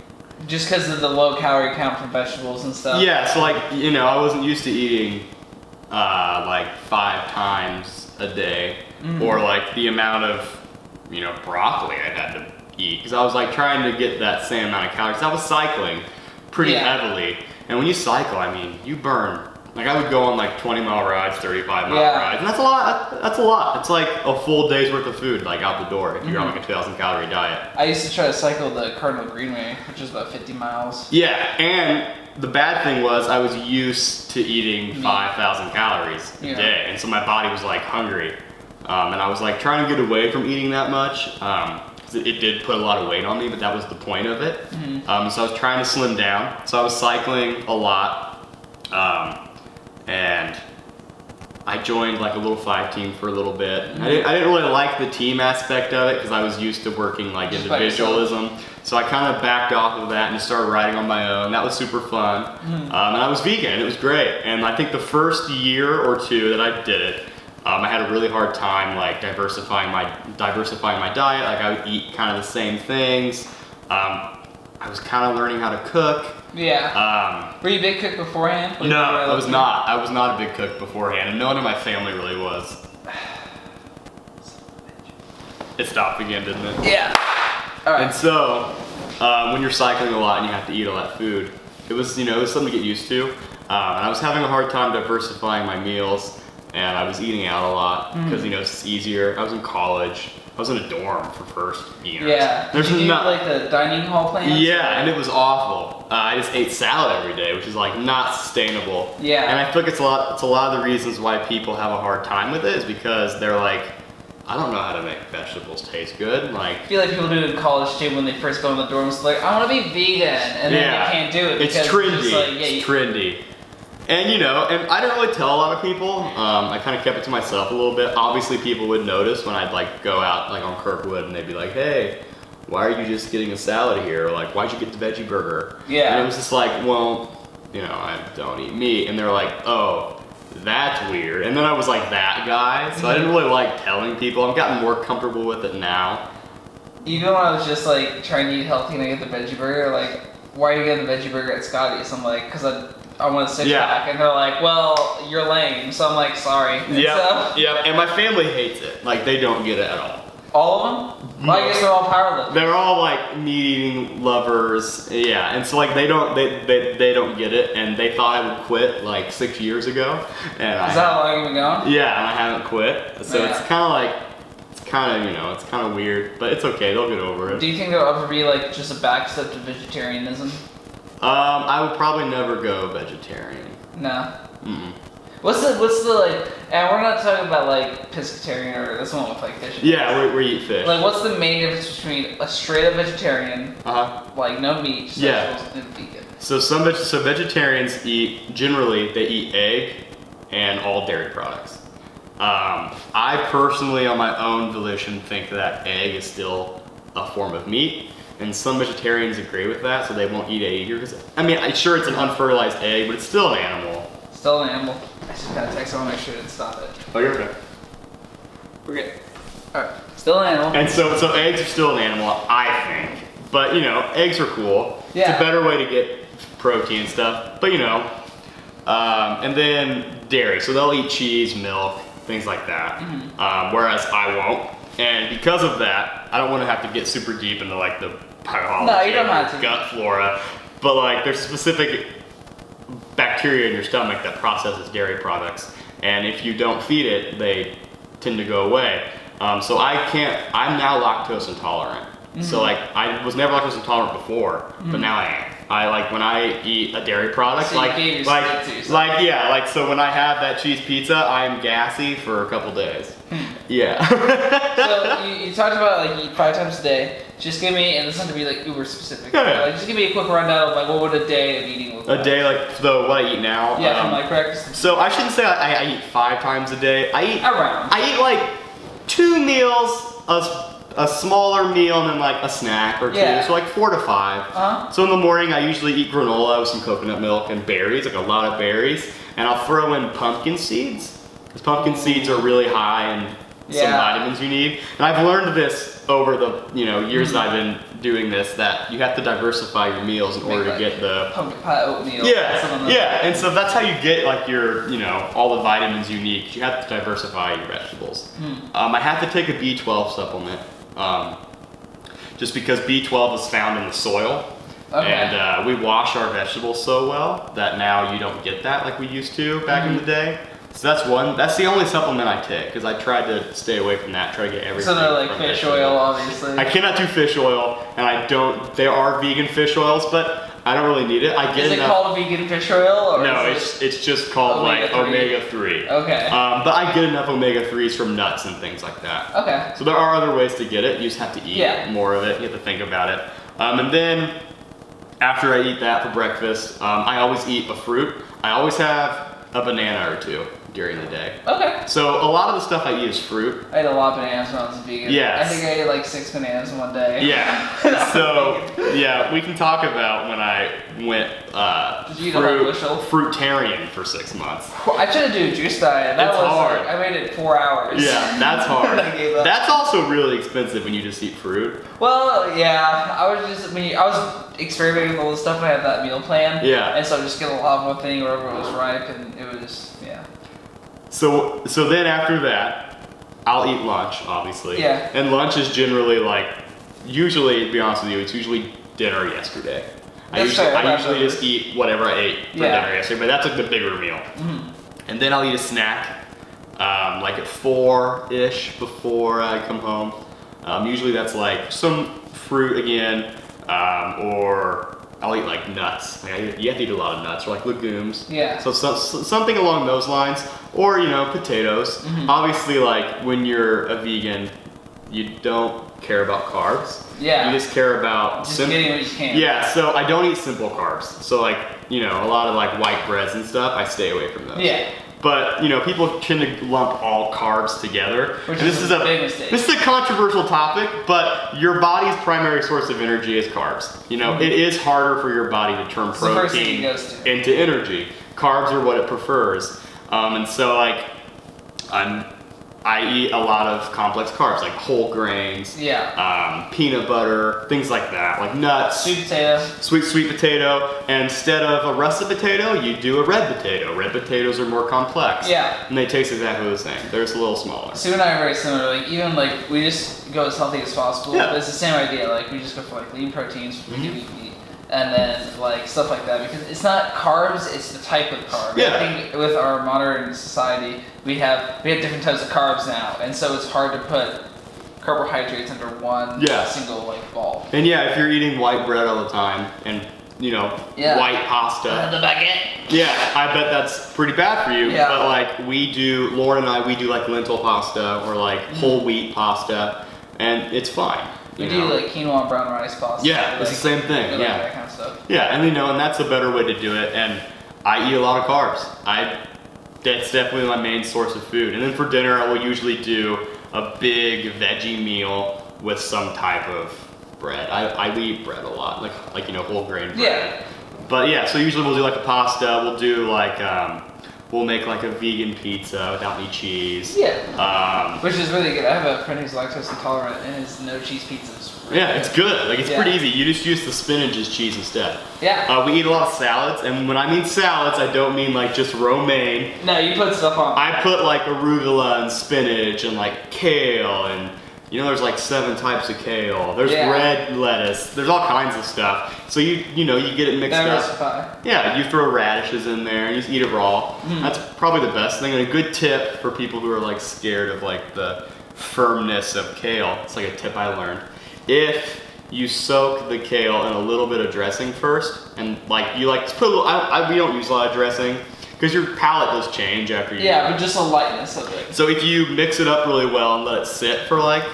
Just because of the low calorie count from vegetables and stuff? Yeah, so like, I wasn't used to eating like 5 day, or like the amount of, you know, broccoli I had to eat, because I was like trying to get that same amount of calories. I was cycling pretty heavily, and when you cycle, I mean, you burn. Like I would go on like 20-mile rides, 35-mile rides, and that's a lot. That's a lot. It's like a full day's worth of food, like out the door, if you're on like a 2,000-calorie diet. I used to try to cycle the Cardinal Greenway, which is about 50 miles. Yeah, and the bad thing was I was used to eating 5,000 calories a day, and so my body was like hungry, and I was like trying to get away from eating that much. It did put a lot of weight on me, but that was the point of it. So I was trying to slim down. So I was cycling a lot, and I joined like a little 5 team for a little bit. I didn't really like the team aspect of it because I was used to working like individualism. So I kind of backed off of that and just started riding on my own. That was super fun. And I was vegan, and it was great. And I think the first year or two that I did it, I had a really hard time like diversifying my diet. Like I would eat kind of the same things. I was kind of learning how to cook. Yeah. Were you a big cook beforehand? No, I was not. I was not a big cook beforehand, and no one in my family really was. It stopped again, didn't it? Yeah. All right. And so, when you're cycling a lot and you have to eat all that food, it was something to get used to. And I was having a hard time diversifying my meals, and I was eating out a lot because it's just easier. I was in college. I was in a dorm for first years. Yeah. Did you do like the dining hall plans? Yeah, and it was awful. I just ate salad every day, which is like not sustainable. Yeah. And I feel like it's a lot of the reasons why people have a hard time with it is because they're like, I don't know how to make vegetables taste good. Like, I feel like people do it in college too when they first go in the dorms. Like, I want to be vegan, and then they can't do it because it's trendy. It's like, it's trendy. And and I didn't really tell a lot of people. I kind of kept it to myself a little bit. Obviously, people would notice when I'd like go out like on Kirkwood, and they'd be like, "Hey, why are you just getting a salad here? Or, like, why'd you get the veggie burger?" Yeah. And it was just like, well, I don't eat meat, and they're like, "Oh, that's weird." And then I was like that guy, so I didn't really like telling people. I've gotten more comfortable with it now. Even when I was just like trying to eat healthy and I get the veggie burger, like, why are you getting the veggie burger at Scotty's? I'm like, because I want a six-pack, and they're like, well, you're lame, so I'm like, sorry. Yeah, and my family hates it. Like, they don't get it at all. All of them? Well, I guess they're all powerlifters. They're all like meat-eating lovers, yeah, and so like they don't get it, and they thought I would quit like 6 years ago, and Is that how long you've been going? Yeah, and I haven't quit, so it's kind of weird, but it's okay, they'll get over it. Do you think there'll ever be like just a backstep to vegetarianism? I would probably never go vegetarian. No. What's the like? And we're not talking about like pescatarian or this one with like fish. Yeah, we eat fish. Like, what's the main difference between a straight up vegetarian, like no meat, and vegan? So vegetarians generally eat egg and all dairy products. I personally, on my own volition, think that egg is still a form of meat. And some vegetarians agree with that, so they won't eat egg either. I'm sure it's an unfertilized egg, but it's still an animal. Still an animal. I just got a text. I want to make sure it didn't stop it. Oh, you're okay. We're good. Alright. Still an animal. And so eggs are still an animal, I think. But, eggs are cool. Yeah. It's a better way to get protein and stuff. But, and then dairy. So they'll eat cheese, milk, things like that. Whereas I won't. And because of that, I don't want to have to get super deep into like the biology of gut flora, but like there's specific bacteria in your stomach that processes dairy products, and if you don't feed it, they tend to go away. So I'm now lactose intolerant. So like I was never lactose intolerant before, but now I am. When I eat a dairy product, so so when I have that cheese pizza, I am gassy for a couple days. Yeah. So you talked about like you eat 5 times a day. Just give me, and this doesn't have to be like uber specific. Like just give me a quick rundown of like what would a day of eating look like? A day what I eat now. Yeah, from like breakfast. So I shouldn't say I eat 5 times a day. I eat like 2 meals, a smaller meal, and then like a snack or 2. Yeah. So like 4 to 5. So in the morning I usually eat granola with some coconut milk and berries, like a lot of berries, and I'll throw in pumpkin seeds. Because pumpkin seeds are really high in some vitamins you need. And I've learned this over the years that I've been doing this, that you have to diversify your meals in order to get the pumpkin pie oatmeal. Yeah, and so that's how you get like your all the vitamins you need. You have to diversify your vegetables. I have to take a B12 supplement, just because B12 is found in the soil. Okay. And we wash our vegetables so well that now you don't get that like we used to back in the day. So that's the only supplement I take, because I tried to stay away from that, try to get everything. So they're like fish oil, obviously. I cannot do fish oil, and there are vegan fish oils, but I don't really need it. Is it called vegan fish oil? Or no, it's just called omega-3. Okay. But I get enough omega-3s from nuts and things like that. Okay. So there are other ways to get it. You just have to eat more of it. You have to think about it. And then after I eat that for breakfast, I always eat a fruit. I always have a banana or two during the day. Okay. So a lot of the stuff I eat is fruit. I ate a lot of bananas when I was vegan. Yes. I think I ate like 6 bananas in one day. Yeah. So we can talk about when I went fruitarian for 6 months. I tried to do a juice diet. That was hard. I made it 4 hours. Yeah, that's hard. I gave up. That's also really expensive when you just eat fruit. Well, yeah. I was experimenting with all the stuff. I had that meal plan. Yeah. And so I just get a lot of one thing wherever it was ripe, and it was So then after that, I'll eat lunch, obviously. Yeah. And lunch is generally usually, to be honest with you, it's usually dinner yesterday. I usually just eat whatever I ate for dinner yesterday, but that's like the bigger meal. Mm-hmm. And then I'll eat a snack, like at 4-ish before I come home. Usually that's like some fruit again, or I'll eat like nuts. You have to eat a lot of nuts, or like legumes. Yeah. So something along those lines, or potatoes. Mm-hmm. Obviously, like when you're a vegan, you don't care about carbs. Yeah. You just care about getting what you can. Yeah. So I don't eat simple carbs. So like a lot of like white breads and stuff, I stay away from those. Yeah. But people tend to lump all carbs together. Which is a big mistake. This is a controversial topic, but your body's primary source of energy is carbs. It is harder for your body to turn protein into energy. Carbs are what it prefers, and so like I eat a lot of complex carbs, like whole grains, peanut butter, things like that, like nuts, sweet potato, sweet potato. And instead of a russet potato, you do a red potato. Red potatoes are more complex. Yeah. And they taste exactly the same. They're just a little smaller. Sue and I are very similar. Like even like we just go as healthy as possible. Yeah. But it's the same idea. Like we just go for like lean proteins, we do eat meat, and then like stuff like that, because it's not carbs, it's the type of carb. Yeah. I think with our modern society, we have different types of carbs now, and so it's hard to put carbohydrates under one single like ball. And if you're eating white bread all the time and white pasta, the baguette. Yeah, I bet that's pretty bad for you. Yeah. But like Lauren and I do like lentil pasta or like whole wheat pasta, and it's fine. We do like quinoa and brown rice pasta. Yeah, it's the same thing. Like that kind of stuff. Yeah, and and that's a better way to do it. And I eat a lot of carbs. That's definitely my main source of food. And then for dinner, I will usually do a big veggie meal with some type of bread. I eat bread a lot, like whole grain bread. Yeah. But so usually we'll do like a pasta. We'll do like we'll make like a vegan pizza without any cheese. Yeah. Which is really good. I have a friend who's lactose intolerant, and his no cheese pizza is really good. It's good. Like it's pretty easy. You just use the spinach as cheese instead. Yeah. We eat a lot of salads, and when I mean salads, I don't mean like just romaine. No, you put stuff on. I put like arugula and spinach and like kale, and there's like 7 types of kale. There's red lettuce. There's all kinds of stuff. So you get it mixed up. Yeah, you throw radishes in there and you just eat it raw. Mm. That's probably the best thing. And a good tip for people who are like scared of like the firmness of kale. It's like a tip I learned. If you soak the kale in a little bit of dressing first, and like you like put a little. We don't use a lot of dressing, because your palate does change after you. Yeah, but just the lightness of it. So if you mix it up really well and let it sit for like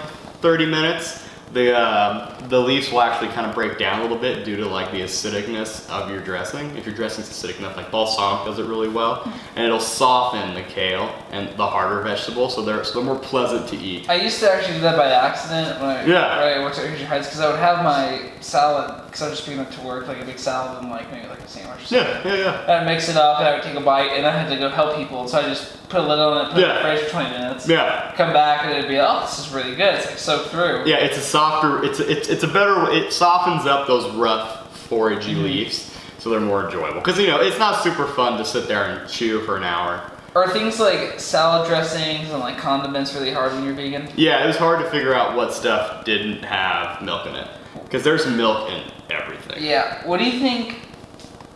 30 minutes, the leaves will actually kind of break down a little bit due to like the acidicness of your dressing. If your dressing's acidic enough, like balsamic does it really well, and it'll soften the kale and the harder vegetables, so they're more pleasant to eat. I used to actually do that by accident when I worked at Asian Heights, because I would have my salad because I was just bringing it to work, like a big salad and like maybe like a sandwich or something. Yeah. And I'd mix it up and I would take a bite and I had to go help people. So I just put a lid on it, put it in the fridge for 20 minutes. Yeah. Come back and it'd be, oh, this is really good. It's like soaked through. Yeah, it's a softer, it's a better, it softens up those rough foragey leaves so they're more enjoyable. Because, you know, it's not super fun to sit there and chew for an hour. Are things like salad dressings and like condiments really hard when you're vegan? Yeah, it was hard to figure out what stuff didn't have milk in it. Because there's milk in everything. Yeah. What do you think?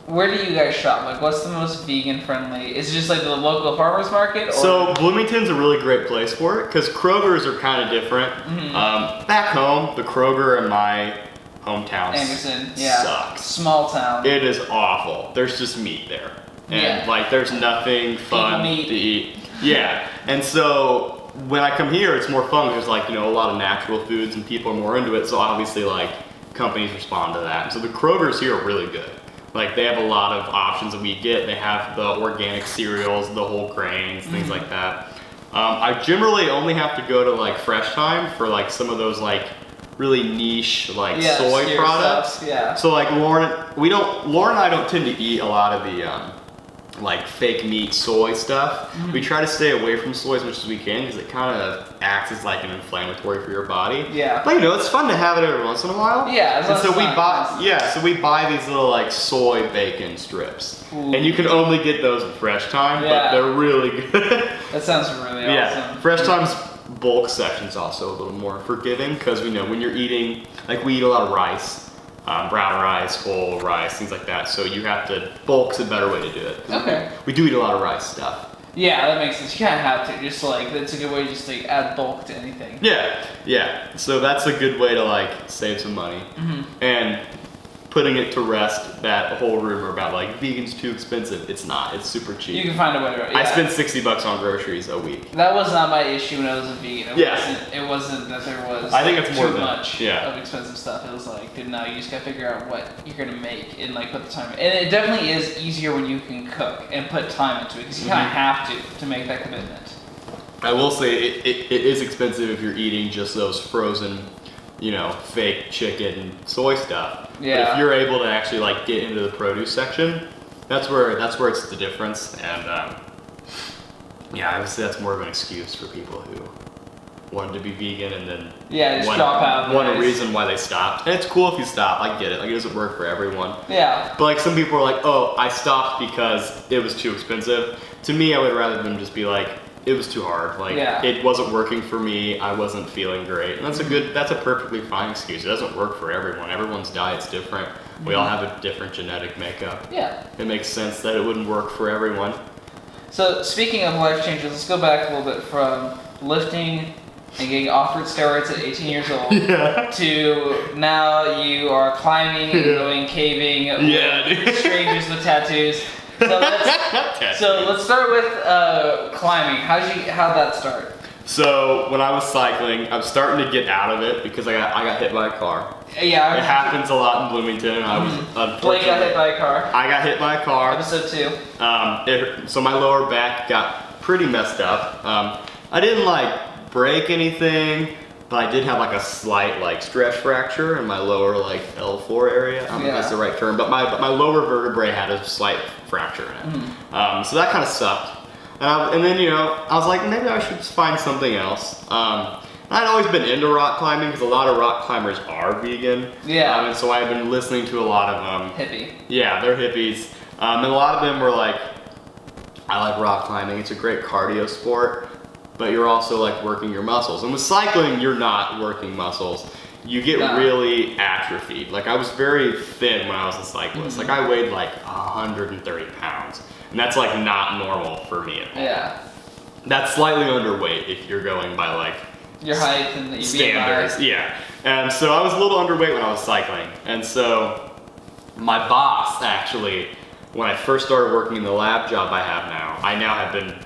Where do you guys shop? Like, what's the most vegan friendly? Is it just like the local farmers market? Or? So Bloomington's a really great place for it because Kroger's are kind of different. Back home, the Kroger in my hometown sucks. Small town. It is awful. There's just meat there. And like there's nothing fun to eat. Yeah. And so when I come here, it's more fun. There's like, you know, a lot of natural foods and people are more into it. So obviously like companies respond to that. And so the Krogers here are really good. Like they have a lot of options that we get. They have the organic cereals, the whole grains, things like that. I generally only have to go to like Fresh Time for like some of those like really niche like soy products. Stuff, yeah. So like Lauren and I don't tend to eat a lot of the like fake meat soy stuff. We try to stay away from soy as much as we can because it kind of acts as like an inflammatory for your body. Yeah. But you know, it's fun to have it every once in a while. Yeah. And so we buy these little like soy bacon strips. Ooh. And you can only get those at Fresh Time, but they're really good. That sounds really awesome. Fresh Time's bulk section's also a little more forgiving because we know when you're eating, like we eat a lot of rice. Brown rice, whole rice, things like that. So you have to, bulk's a better way to do it. Okay. We do eat a lot of rice stuff. Yeah, that makes sense. You kind of have to, just like, that's a good way to just like add bulk to anything. Yeah. So that's a good way to like save some money. And putting it to rest that whole rumor about like vegan's too expensive. It's not. It's super cheap. You can find a way to. Yeah. I spend $60 on groceries a week. That was not my issue when I was a vegan. It wasn't that there was. I think it's more too much yeah. of expensive stuff. It was like, dude, no, you just gotta figure out what you're gonna make and like put the time in. And it definitely is easier when you can cook and put time into it because you kind of have to make that commitment. I will say it is expensive if you're eating just those frozen, you know, fake chicken and soy stuff. Yeah. But if you're able to actually like get into the produce section, that's where it's the difference. And yeah, I would say that's more of an excuse for people who wanted to be vegan and then just drop out. One reason why they stopped. And it's cool if you stop. I get it. Like it doesn't work for everyone. Yeah. But like some people are like, oh, I stopped because it was too expensive. To me, I would rather them just be like, it was too hard. Like it wasn't working for me. I wasn't feeling great. And that's a perfectly fine excuse. It doesn't work for everyone. Everyone's diet's different. We all have a different genetic makeup. Yeah. It makes sense that it wouldn't work for everyone. So speaking of life changes, let's go back a little bit from lifting and getting offered steroids at 18 years old to now you are climbing and going caving with strangers with tattoos. So let's start with climbing. How'd that start? So when I was cycling, I was starting to get out of it because I got hit by a car. Yeah, it happens a lot in Bloomington. I was unfortunately. Blake got hit by a car. I got hit by a car. Episode 2. So my lower back got pretty messed up. I didn't like break anything, but I did have like a slight like stress fracture in my lower like L4 area. I don't know if that's the right term, but my lower vertebrae had a slight fracture in it. So that kind of sucked. And then, you know, I was like, maybe I should find something else. I'd always been into rock climbing because a lot of rock climbers are vegan. Yeah. And so I've been listening to a lot of hippie. Yeah, they're hippies. And a lot of them were like, I like rock climbing. It's a great cardio sport, but you're also like working your muscles. And with cycling, you're not working muscles. You get really atrophied. Like I was very thin when I was a cyclist. Like I weighed like 130 pounds. And that's like not normal for me at all. Yeah. That's slightly underweight if you're going by like your height and the standards. Yeah. And so I was a little underweight when I was cycling. And so my boss actually, when I first started working in the lab job I have now,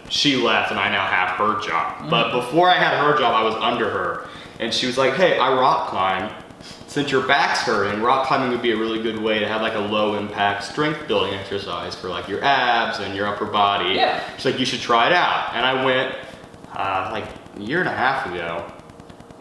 she left and I now have her job. But before I had her job, I was under her. And she was like, hey, I rock climb. Since your back's hurting, rock climbing would be a really good way to have like a low impact strength building exercise for like your abs and your upper body. Yeah. She's like, you should try it out. And I went like a year and a half ago,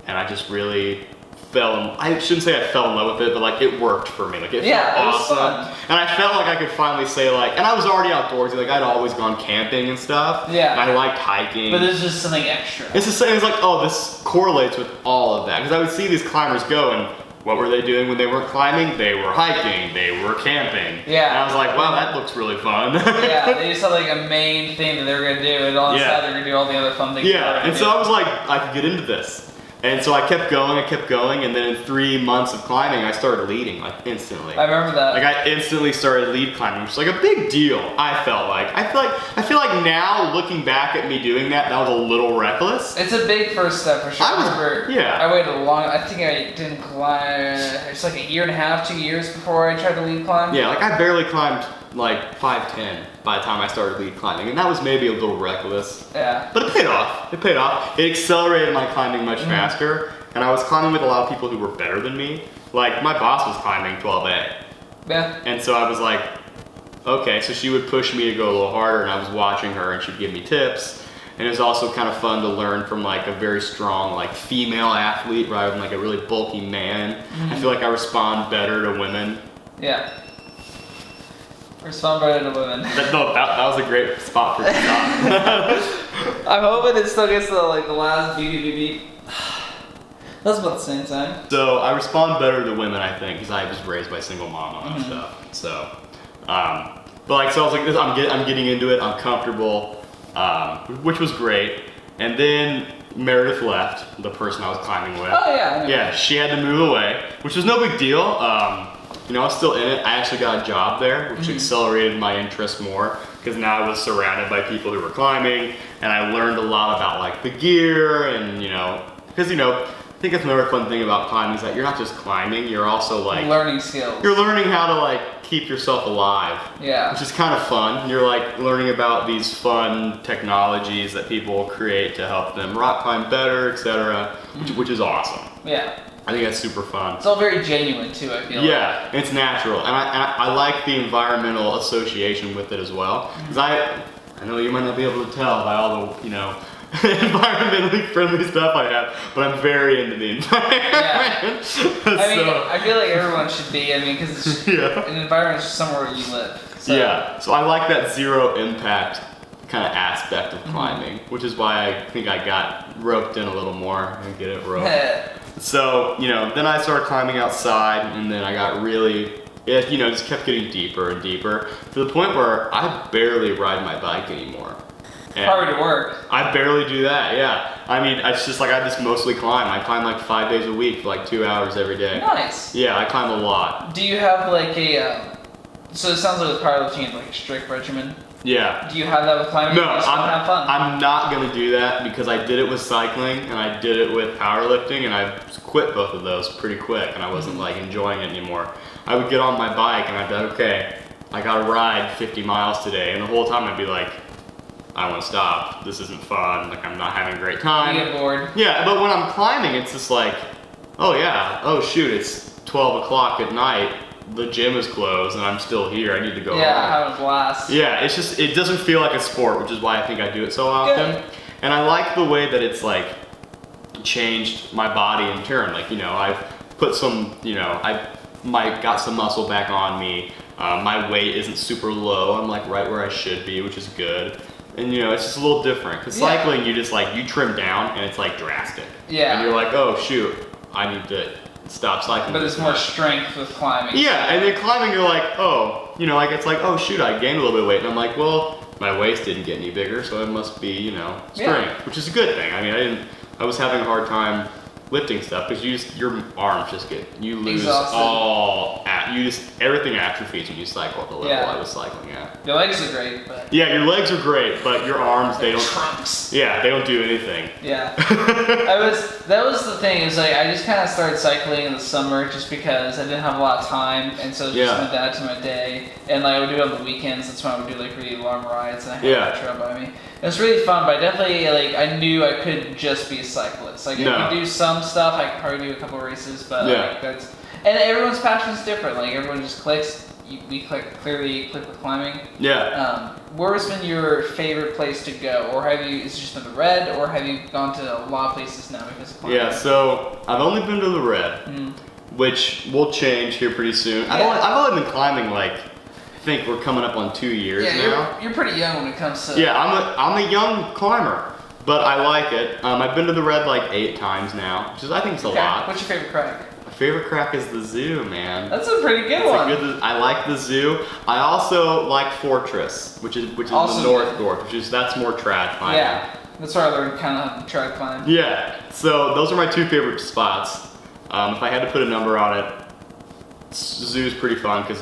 and I just really I shouldn't say I fell in love with it, but like it worked for me. Like it felt awesome. Fun. And I felt like I could finally say like, and I was already outdoorsy, like I'd always gone camping and stuff. Yeah. And I liked hiking. But there's just something extra. It's the same, it's like, oh, this correlates with all of that. Because I would see these climbers go and what were they doing when they weren't climbing? They were hiking, they were camping. Yeah. And I was like, wow, that looks really fun. Yeah, they just had like a main thing that they were gonna do, and on the side they're gonna do all the other fun things. Yeah, and so I was like, I could get into this. And so I kept going, and then in 3 months of climbing, I started leading, like instantly. I remember that. Like I instantly started lead climbing, which is like a big deal, I felt like. I feel like now, looking back at me doing that, that was a little reckless. It's a big first step for sure. I waited I think I didn't climb, it's like 1.5 years, 2 years before I tried to lead climb. Yeah, like I barely climbed like 5'10" by the time I started lead climbing, and that was maybe a little reckless. Yeah. But it paid off. It accelerated my climbing much faster, and I was climbing with a lot of people who were better than me. Like my boss was climbing 12A. Yeah. And so I was like, okay, so she would push me to go a little harder, and I was watching her, and she'd give me tips. And it was also kind of fun to learn from like a very strong like female athlete rather than like a really bulky man. I feel like I respond better to women. Yeah. Respond better to women. That was a great spot for me. I'm hoping it still gets to like the last beep. That's about the same time. So I respond better to women, I think, because I was raised by a single mom and stuff. So, but like, so I was like, I'm getting into it. I'm comfortable, which was great. And then Meredith left, the person I was climbing with. Oh yeah. Yeah, she had to move away, which was no big deal. You know, I was still in it. I actually got a job there, which accelerated my interest more because now I was surrounded by people who were climbing, and I learned a lot about like the gear and because I think that's another fun thing about climbing is that you're not just climbing, you're also like learning skills. You're learning how to like keep yourself alive. Yeah. Which is kind of fun. You're like learning about these fun technologies that people create to help them rock climb better, etc., which is awesome. Yeah. I think that's super fun. It's all very genuine too, I feel. Yeah, it's natural, and I like the environmental association with it as well. Because I know you might not be able to tell by all the environmentally friendly stuff I have, but I'm very into the environment. Yeah. I feel like everyone should be. Because an environment is just somewhere where you live. So. Yeah. So I like that zero impact kind of aspect of climbing, which is why I think I got roped in a little more and get it roped. So, then I started climbing outside, and then I got really, just kept getting deeper and deeper to the point where I barely ride my bike anymore. And probably to work. I barely do that, yeah. It's just like I just mostly climb. I climb like 5 days a week for like 2 hours every day. Nice. Yeah, I climb a lot. Do you have like so it sounds like with powerlifting is like a strict regimen? Yeah. Do you have that with climbing? No, have fun? I'm not going to do that because I did it with cycling and I did it with powerlifting, and I quit both of those pretty quick, and I wasn't like enjoying it anymore. I would get on my bike and I'd be like, okay, I got to ride 50 miles today, and the whole time I'd be like, I want to stop. This isn't fun. Like, I'm not having a great time. You get bored. Yeah, but when I'm climbing, it's just like, oh shoot, it's 12 o'clock at night. The gym is closed and I'm still here. I need to go home. Yeah, having a blast. Yeah, it doesn't feel like a sport, which is why I think I do it so often. Good. And I like the way that it's like changed my body in turn. Like, I've put some, I got some muscle back on me. My weight isn't super low. I'm like right where I should be, which is good. And it's just a little different. Because cycling, you just like, you trim down and it's like drastic. Yeah. And you're like, oh shoot, I need to stop cycling. But there's more strength with climbing. Yeah, and then climbing, you're like, oh, it's like, oh shoot, I gained a little bit of weight. And I'm like, well, my waist didn't get any bigger, so it must be, strength, which is a good thing. I was having a hard time lifting stuff because your arms just you lose everything atrophies when you cycle at the level I was cycling at. Your legs are great, but yeah, your legs are great, but your arms they don't. Trunks. Yeah, they don't do anything. Yeah, that was the thing. Is like I just kind of started cycling in the summer just because I didn't have a lot of time, and so just went that to my day, and like I would do it on the weekends. That's when I would do like really long rides, and I had a trail by me. It was really fun, but I definitely I knew I couldn't just be a cyclist. Like I could do some stuff. I could probably do a couple of races, but that's. And everyone's passion is different. Like everyone just clicks. We clearly click with climbing. Yeah. where's been your favorite place to go, or is it just been the Red, or have you gone to a lot of places now because of climbing? Yeah, so I've only been to the Red, which will change here pretty soon. Yeah. I've only been climbing like, I think we're coming up on 2 years now. You're pretty young when it comes to. Yeah, I'm a young climber, but I like it. I've been to the Red like 8 times now, which is, I think it's a lot. What's your favorite crack? My favorite crack is the zoo, man. That's a pretty good one. I like the zoo. I also like Fortress, which is the North Gorge, that's more trad climbing. Yeah, that's where I learned kind of how to trad climb. Yeah, so those are my 2 favorite spots. If I had to put a number on it, zoo is pretty fun because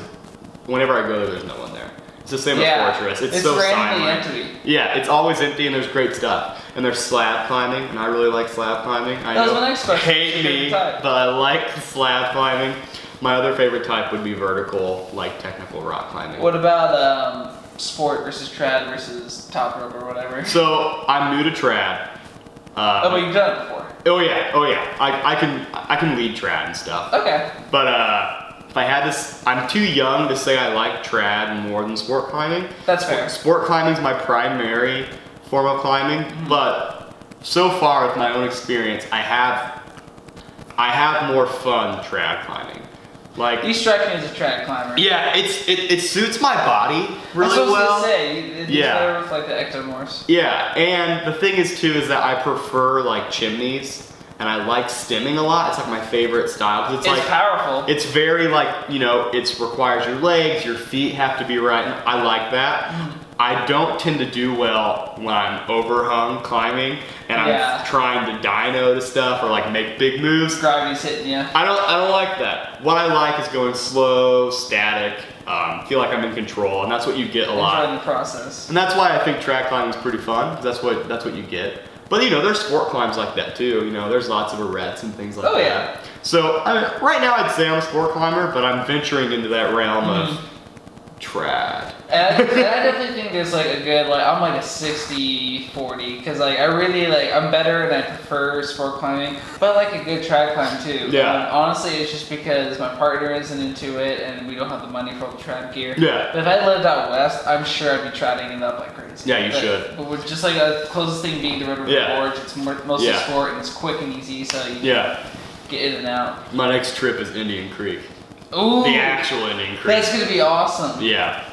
whenever I go there's no one there. It's the same with Fortress. It's so silent. Empty. Yeah, it's always empty and there's great stuff. And there's slab climbing, and I really like slab climbing. That was my next question. Hate me, but I like slab climbing. My other favorite type would be vertical, like technical rock climbing. What about sport versus trad versus top rope or whatever? So I'm new to trad. But you've done it before. Oh yeah. I can lead trad and stuff. Okay. But if I had this, I'm too young to say I like trad more than sport climbing. That's fair. Sport climbing is my primary form of climbing, but so far with my own experience, I have more fun trad climbing. Like, you strike me as a trad climber. Yeah, it suits my body really well. I was supposed to say, it's better with like the ectomorphs. Yeah, and the thing is too is that I prefer like chimneys. And I like stimming a lot. It's like my favorite style because it's like powerful. It's very like, it requires your legs, your feet have to be right. And I like that. I don't tend to do well when I'm overhung climbing and I'm trying to dyno to stuff or like make big moves. Gravity's hitting you. I don't like that. What I like is going slow, static, feel like I'm in control, and that's what you get a lot. Enjoying the process. And that's why I think trad climbing is pretty fun because that's what you get. But there's sport climbs like that too. There's lots of arrests and things like that. Yeah. So right now I'd say I'm a sport climber, but I'm venturing into that realm of trad. And I definitely think there's like a good, like, I'm like a 60-40, because like I really I'm better and I prefer sport climbing, but I like a good trad climb too. Yeah. Honestly, it's just because my partner isn't into it and we don't have the money for all the trad gear. Yeah. But if I lived out west, I'm sure I'd be tradding it up like crazy. Yeah, you should. But with just like the closest thing being the Red River Gorge, it's mostly sport and it's quick and easy, so you can get in and out. My next trip is Indian Creek. Ooh, the actual Indian Creek. That's gonna be awesome. Yeah.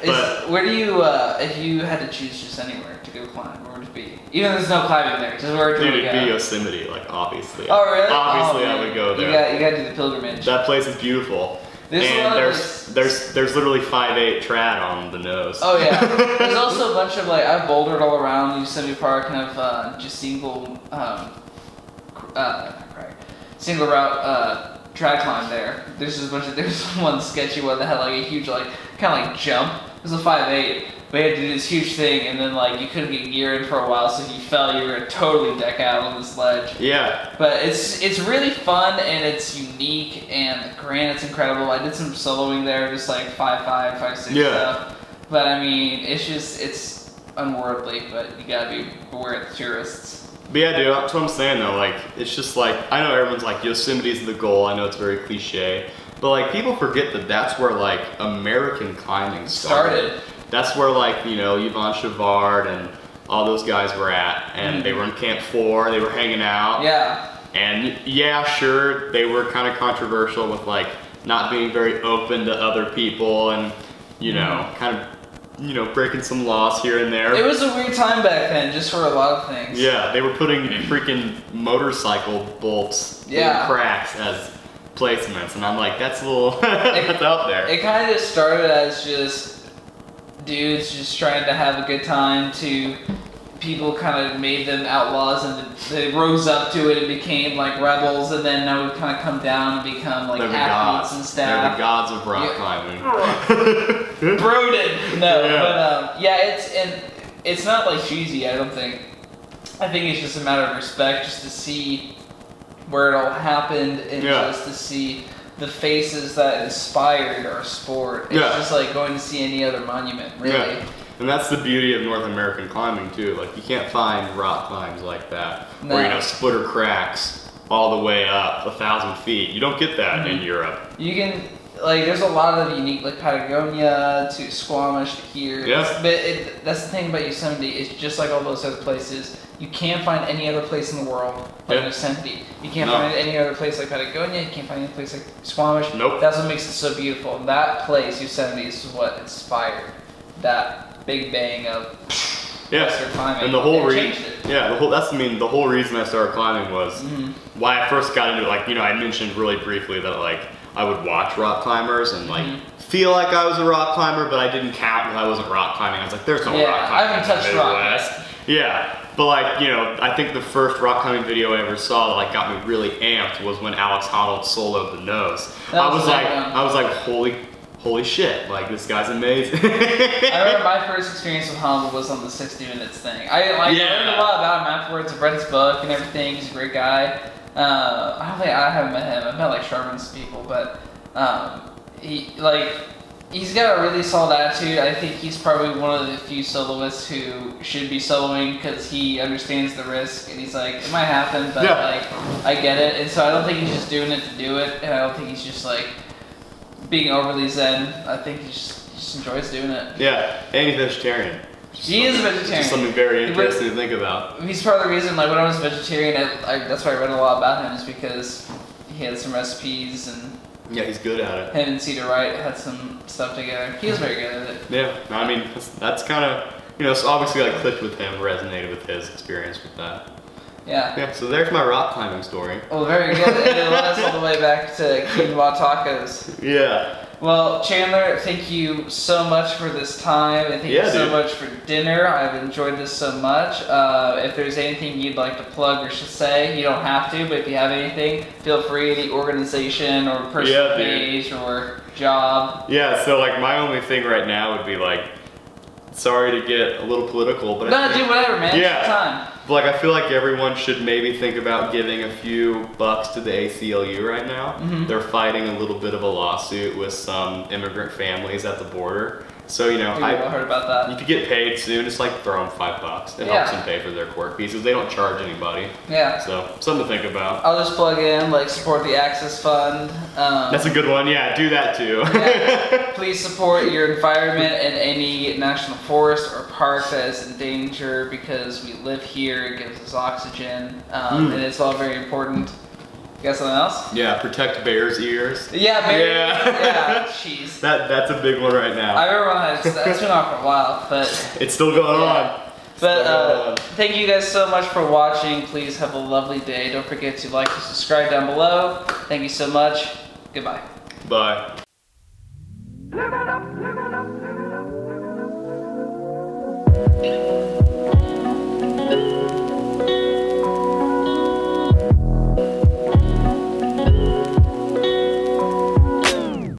Where do you, if you had to choose just anywhere to go climb, where would it be? Even if there's no climbing there, just where would you go? It'd be Yosemite, like obviously. Oh really? Obviously, I would go there. You gotta do the pilgrimage. That place is beautiful. There's literally 5'8" trad on the nose. Oh yeah. There's also a bunch of I've bouldered all around Yosemite Park and I've just single route trad climb there. There's one sketchy one that had like a huge kind of jump. It was a 5'8", but you had to do this huge thing and then you couldn't get gear in for a while, so if you fell you were gonna totally deck out on this ledge. Yeah. But it's really fun and it's unique and the granite's incredible. I did some soloing there, just 5'5", 5'6" stuff. But I mean, it's unworldly, but you gotta be aware of the tourists. But yeah, dude, that's what I'm saying though. It's just I know everyone's Yosemite's the goal. I know it's very cliche, but people forget that that's where American climbing started. That's where Yvon Chouinard and all those guys were at, and they were in Camp 4. They were hanging out. Yeah. And yeah, sure, they were kind of controversial with not being very open to other people, and kind of. Breaking some laws here and there. It was a weird time back then, just for a lot of things. Yeah, they were putting freaking motorcycle bolts in cracks as placements, and I'm like, that's a little, that's out there. It kind of started as just dudes just trying to have a good time to people kind of made them outlaws and they rose up to it and became rebels, and then now we've kind of come down and become athletes and stuff. They're the gods of rock climbing. Broden. No, but it's not cheesy, I don't think. I think it's just a matter of respect, just to see where it all happened and just to see the faces that inspired our sport. It's just going to see any other monument, really. Yeah. And that's the beauty of North American climbing too. You can't find rock climbs like that, where splitter cracks all the way up 1,000 feet. You don't get that in Europe. You can. like there's a lot of unique, like Patagonia to Squamish to here. Yeah. But that's the thing about Yosemite. It's just like all those other places. You can't find any other place in the world like Yosemite. You can't find any other place like Patagonia. You can't find any place like Squamish. Nope. That's what makes it so beautiful. And that place, Yosemite, is what inspired that big bang of climbing. And the whole reason, it. the whole reason I started climbing was why I first got into it. Like, you know, I mentioned really briefly that like I would watch rock climbers and like feel like I was a rock climber, but I didn't count because I wasn't rock climbing. I was like, there's no rock climbing. I haven't touched rock yet. Yeah, but like, you know, I think the first rock climbing video I ever saw that like got me really amped was when Alex Honnold soloed the nose. I was like, holy shit, like this guy's amazing. I remember my first experience with Honnold was on the 60 Minutes thing. I learned a lot about him afterwards. I read his book and everything. He's a great guy. I don't think I haven't met him. I've met like Sherman's people, but he's got a really solid attitude. I think he's probably one of the few soloists who should be soloing because he understands the risk and he's like, it might happen, but like I get it. And so I don't think he's just doing it to do it, and I don't think he's just like being overly zen. I think he just enjoys doing it. Yeah, and he's vegetarian. He is a vegetarian. Just something very interesting to think about. He's part of the reason, like when I was a vegetarian, that's why I read a lot about him, is because he had some recipes and yeah, he's good at it. him and Cedar Wright had some stuff together. He was very good at it. Yeah, I mean, that's kind of, you know, so obviously like clicked with him, resonated with his experience with that. Yeah. Yeah, so there's my rock climbing story. Well, very good. And it led us all the way back to quinoa tacos. Yeah. Well, Chandler, thank you so much for this time, and thank you so much for dinner. I've enjoyed this so much. If there's anything you'd like to plug or should say, you don't have to, but if you have anything, feel free, any organization or personal page or job. Yeah, so like my only thing right now would be like, sorry to get a little political, but No, do whatever, man. Yeah. It's your time. But like I feel like everyone should maybe think about giving a few bucks to the ACLU right now. They're fighting a little bit of a lawsuit with some immigrant families at the border. So, you know, I heard about that. If you get paid soon, just like throw them $5. It helps them pay for their court fees because they don't charge anybody. Yeah. So something to think about. I'll just plug in, like, support the Access Fund. That's a good one. Yeah, do that too. Please support your environment and any national forest or park that is in danger because we live here. It gives us oxygen, and it's all very important. You got something else? Yeah, protect bears' ears. Yeah, bears. Yeah, jeez. That's a big one right now. I remember that's been on for a while, but it's still going on. But thank you guys so much for watching. Please have a lovely day. Don't forget to like and subscribe down below. Thank you so much. Goodbye. Bye.